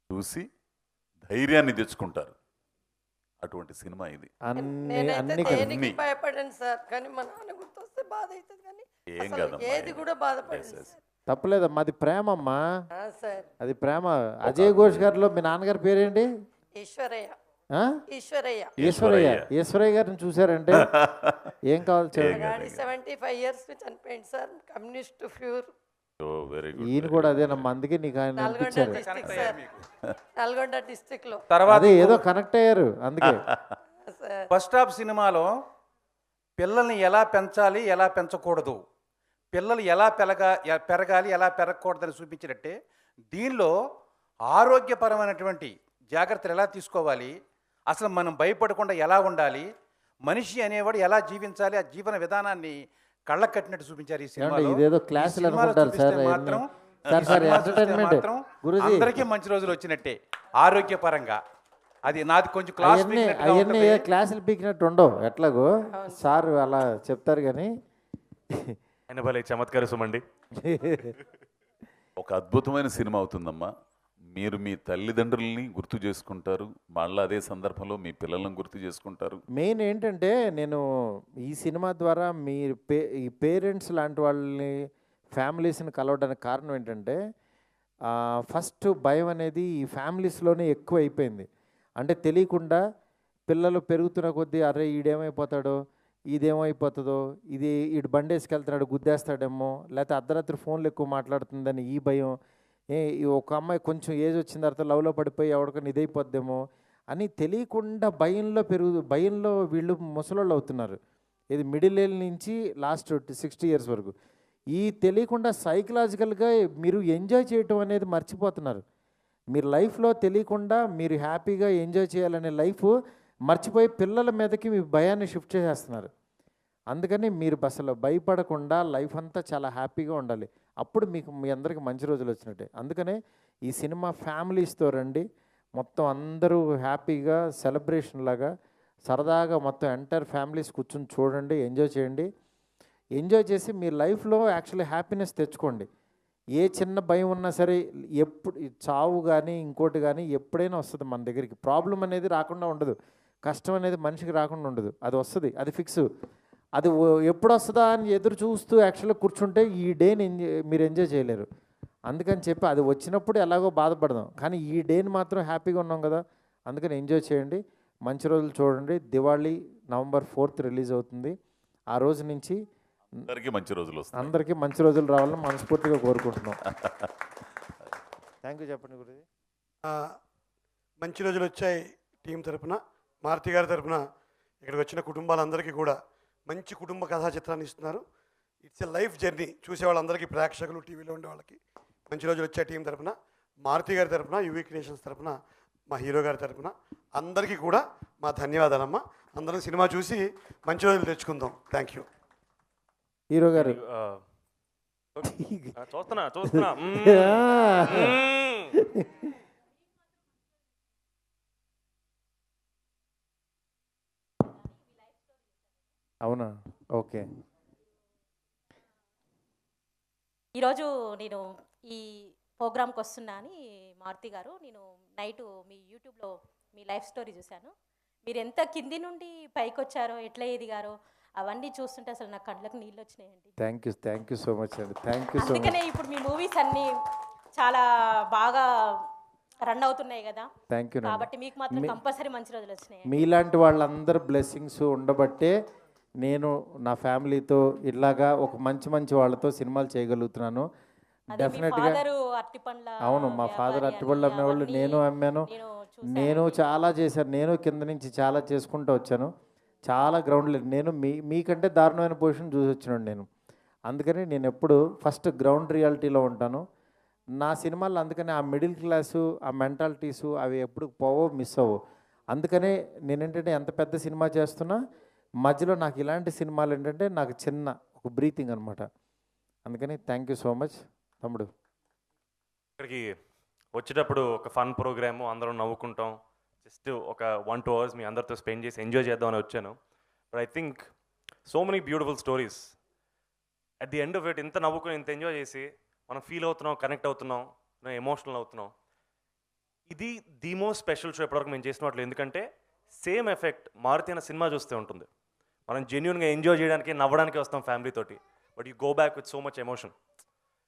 చూసి ధైర్యాన్ని తెచ్చుకుంటారు. అటువంటి సినిమా ఇది. భయపడండి సార్, కానీ మా నాన్న గుర్తొస్తే బాధ అవుతుంది, కానీ ఏం కాదమ్మా, ఏది కూడా బాధపడదు. తప్పలేదమ్మా, అది ప్రేమమ్మా, అది ప్రేమ. అజయ్ ఘోష్ గారిలో మీ నాన్నగారి పేరేంటి? ఈశ్వరయ్య. ఈశ్వరయ్య గారిని చూసారంటే ఏం కావాలి? 75 years చనిపోయింది సార్, కమ్యూనిస్ట్ ఫ్యూర్. ఈయన కూడా అదేనమ్మా, అందుకే నీకు ఆయన అనిపించారు. నల్గొండ డిస్ట్రిక్ట్ లో అదే ఏదో కనెక్ట్ అయ్యారు అందుకే. ఫస్ట్ హాఫ్ సినిమాలో పిల్లల్ని ఎలా పెంచాలి, ఎలా పెంచకూడదు, పిల్లలు ఎలా పెరగాలి, ఎలా పెరగకూడదని చూపించినట్టే దీనిలో ఆరోగ్యపరమైనటువంటి జాగ్రత్తలు ఎలా తీసుకోవాలి, అసలు మనం భయపడకుండా ఎలా ఉండాలి, మనిషి అనేవాడు ఎలా జీవించాలి, ఆ జీవన విధానాన్ని కళ్ళకు కట్టినట్టు చూపించారు ఈ సినిమాలో. ఇదేదో క్లాసులు అనుకుంటారు సార్, మాత్రం గురూజీ అందరికీ మంచి రోజులు వచ్చినట్టే ఆరోగ్యపరంగా. అది నాది కొంచెం క్లాస్ అవన్నీ క్లాసులు పీకినట్టు ఉండవు, ఎట్లాగో సార్ అలా చెప్తారు కానీ ఆయన భలే చమత్కార సుమండి. ఒక అద్భుతమైన సినిమా అవుతుందమ్మా. మీరు మీ తల్లిదండ్రులని గుర్తు చేసుకుంటారు, మళ్ళీ అదే సందర్భంలో మీ పిల్లలను గుర్తు చేసుకుంటారు. మెయిన్ ఏంటంటే నేను ఈ సినిమా ద్వారా ఈ పేరెంట్స్ లాంటి వాళ్ళని, ఫ్యామిలీస్ని కలవడానికి కారణం ఏంటంటే ఫస్ట్ భయం అనేది ఈ ఫ్యామిలీస్లోనే ఎక్కువ అయిపోయింది. అంటే తెలియకుండా పిల్లలు పెరుగుతున్న కొద్దీ అరే ఈడేమైపోతాడో, ఇదేమైపోతుందో, ఈడు బండేసుకెళ్తున్నాడు గుద్దేస్తాడేమో, లేకపోతే అర్ధరాత్రి ఫోన్లు ఎక్కువ మాట్లాడుతుందని ఈ భయం, ఒక అమ్మాయి కొంచెం ఏజ్ వచ్చిన తర్వాత లవ్లో పడిపోయి ఎవరికైనా ఇదైపోద్దేమో అని తెలియకుండా భయంలో వీళ్ళు ముసలోళ్ళు అవుతున్నారు. ఇది మిడిల్ ఏజ్ నుంచి లాస్ట్ 60 years వరకు. ఈ తెలియకుండా సైకలాజికల్గా మీరు ఎంజాయ్ చేయటం అనేది మర్చిపోతున్నారు. మీరు లైఫ్లో తెలియకుండా మీరు హ్యాపీగా ఎంజాయ్ చేయాలనే లైఫ్ మర్చిపోయి పిల్లల మీదకి మీ భయాన్ని షిఫ్ట్ చేసేస్తున్నారు. అందుకని మీరు అసలు భయపడకుండా లైఫ్ అంతా చాలా హ్యాపీగా ఉండాలి. అప్పుడు మీకు మీ అందరికీ మంచి రోజులు వచ్చినట్టే. అందుకనే ఈ సినిమా ఫ్యామిలీస్తో రండి, మొత్తం అందరూ హ్యాపీగా సెలబ్రేషన్ లాగా సరదాగా మొత్తం ఎంటైర్ ఫ్యామిలీస్ కూర్చొని చూడండి, ఎంజాయ్ చేయండి. ఎంజాయ్ చేసి మీ లైఫ్లో యాక్చువల్లీ హ్యాపీనెస్ తెచ్చుకోండి. ఏ చిన్న భయం ఉన్నా సరే ఎప్పుడు చావు కానీ ఇంకోటి కానీ ఎప్పుడైనా వస్తుంది మన దగ్గరికి. ప్రాబ్లం అనేది రాకుండా ఉండదు, కష్టం అనేది మనిషికి రాకుండా ఉండదు, అది వస్తుంది, అది ఫిక్స్. అది ఎప్పుడు వస్తుందా అని ఎదురు చూస్తూ యాక్చువల్గా కూర్చుంటే ఈ డేని మీరు ఎంజాయ్ చేయలేరు. అందుకని చెప్పి అది వచ్చినప్పుడు ఎలాగో బాధపడదాం, కానీ ఈ డేని మాత్రం హ్యాపీగా ఉన్నాం కదా, అందుకని ఎంజాయ్ చేయండి. మంచి రోజులు చూడండి. దివాళీ November 4th రిలీజ్ అవుతుంది. ఆ రోజు నుంచి అందరికీ మంచి రోజులు వస్తాయి. అందరికీ మంచి రోజులు రావాలని మనస్ఫూర్తిగా కోరుకుంటున్నాం. Thank you. చెప్పండి గురుజీ. మంచి రోజులు వచ్చాయి టీం తరపున, మారుతి గారి తరపున ఇక్కడికి వచ్చిన కుటుంబాలందరికీ కూడా మంచి కుటుంబ కథా చిత్రాన్ని ఇస్తున్నారు. It's a life journey. చూసే వాళ్ళందరికీ, ప్రేక్షకులు, టీవీలో ఉండే వాళ్ళకి మంచి రోజులు వచ్చే టీం తరపున, మారుతి గారి తరపున, యువీ క్రియేషన్స్ తరపున, మా హీరో గారి తరపున అందరికీ కూడా మా ధన్యవాదాలమ్మా. అందరం సినిమా చూసి మంచి రోజులు తెచ్చుకుందాం. Thank you. హీరో గారు చూస్తున్నా అవునా? ఓకే. ఈరోజు నేను ఈ ప్రోగ్రామ్కి వస్తున్నా అని మారుతి గారు, నేను నైట్ మీ యూట్యూబ్లో మీ లైఫ్ స్టోరీ చూశాను. మీరు ఎంత కింది నుండి పైకి వచ్చారో, ఎట్లా ఎదిగారో అవన్నీ చూస్తుంటే అసలు నా కళ్ళకు నీళ్ళు వచ్చినాయండి. థ్యాంక్ యూ సో మచ్ అండి. Thank you so much. అందుకనే ఇప్పుడు మీ మూవీస్ అన్నీ చాలా బాగా రన్ అవుతున్నాయి కదా. Thank you. కాబట్టి మీకు మాత్రం కంపల్సరీ మంచి రోజులు వచ్చినాయి. మీలాంటి వాళ్ళందరూ బ్లెస్సింగ్స్ ఉండబట్టే నేను నా ఫ్యామిలీతో ఇలాగా ఒక మంచి వాళ్ళతో సినిమాలు చేయగలుగుతున్నాను. డెఫినెట్గా. అవును, మా ఫాదర్ అరటిపళ్ళు అమ్మేవాళ్ళు, నేను అమ్మాను, నేను చాలా చేశాను. నేను కింద నుంచి చాలా చేసుకుంటూ వచ్చాను, చాలా గ్రౌండ్. నేను మీకంటే దారుణమైన పొజిషన్ చూసి వచ్చినాను నేను. అందుకని నేను ఎప్పుడు ఫస్ట్ గ్రౌండ్ రియాలిటీలో ఉంటాను నా సినిమాల్లో. అందుకని ఆ మిడిల్ క్లాసు, ఆ మెంటాలిటీసు అవి ఎప్పుడు పోవో, మిస్ అవ్వవు. అందుకనే నేనేంటంటే ఎంత పెద్ద సినిమా చేస్తున్నా మధ్యలో నాకు ఇలాంటి సినిమాలు ఏంటంటే నాకు చిన్న ఒక బ్రీతింగ్ అనమాట. అందుకని థ్యాంక్ యూ సో మచ్ తమ్ముడు. ఇక్కడికి వచ్చేటప్పుడు ఒక ఫన్ ప్రోగ్రాము, అందరం నవ్వుకుంటాం, జస్ట్ ఒక 1-2 hours మీ అందరితో స్పెండ్ చేసి ఎంజాయ్ చేద్దామని వచ్చాను. But I think so many beautiful stories. At the end of it ఇంత నవ్వుకుని, ఇంత ఎంజాయ్ చేసి మనం ఫీల్ అవుతున్నాం, కనెక్ట్ అవుతున్నాం, ఎమోషనల్ అవుతున్నాం. ఇది ది మోస్ట్ స్పెషల్ షో ఎప్పటివరకు మేము చేసిన వాటిలో. ఎందుకంటే సేమ్ ఎఫెక్ట్ మారుతి అన్న సినిమా చూస్తే ఉంటుంది. మనం జెన్యున్గా ఎంజాయ్ చేయడానికి, నవ్వడానికి వస్తాం ఫ్యామిలీతోటి, but you go back with so much emotion.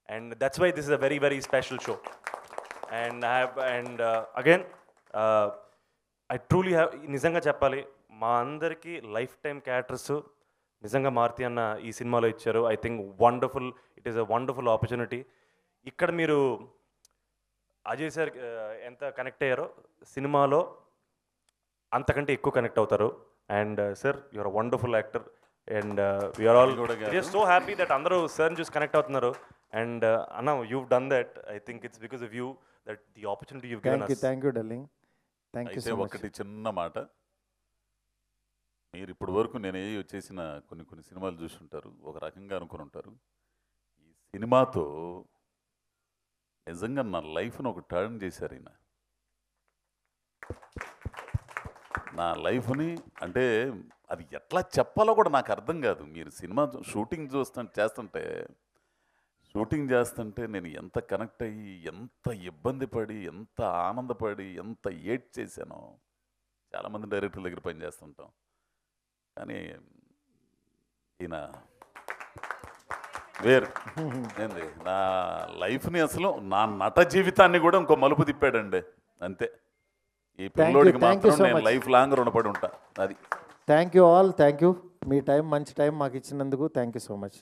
And that's why this is a very very special show. And again I truly have, నిజంగా చెప్పాలి, మా అందరికీ లైఫ్ టైం క్యారెక్టర్స్ నిజంగా మారుతి అన్న ఈ సినిమాలో ఇచ్చారు. I think wonderful, it is a wonderful opportunity. ఇక్కడ మీరు అజయ్ సార్ ఎంత కనెక్ట్ అయ్యారో సినిమాలో అంతకంటే ఎక్కువ కనెక్ట్ అవుతారు. And sir, you're a wonderful actor. And we're all so happy that అందరూ సార్ని చూసి కనెక్ట్ అవుతున్నారు. అండ్ అన్న, you've done that. I think it's because of you that the opportunity you've given us. Thank you darling. Thank you so much. ఒకటి చిన్న మాట, మీరు ఇప్పటి వరకు నేను చేసిన కొన్ని సినిమాలు చూసి ఉంటారు, ఒక రకంగా అనుకుని ఉంటారు. ఈ సినిమాతో నిజంగా నా లైఫ్ను ఒక టర్న్ చేశారు ఈయన. నా లైఫ్ని అంటే అది ఎట్లా చెప్పాలో కూడా నాకు అర్థం కాదు. మీరు సినిమా షూటింగ్ చేస్తుంటే నేను ఎంత కనెక్ట్ అయ్యి, ఎంత ఇబ్బంది పడి, ఎంత ఆనందపడి, ఎంత ఏడ్ చేశానో. చాలామంది డైరెక్టర్ల దగ్గర పనిచేస్తుంటాం, కానీ ఈయన వేరు. ఏంది, నా లైఫ్ని అసలు నా నట జీవితాన్ని కూడా ఇంకో మలుపు తిప్పాడండి. అంతే. ఈ పిల్లోడికి మాత్రం నేను లైఫ్ లాంగ్ రుణపడి ఉంటా. అది. Thank you all. Thank you. Me time, మంచి టైం మాకు ఇచ్చినందుకు థ్యాంక్ యూ సో మచ్.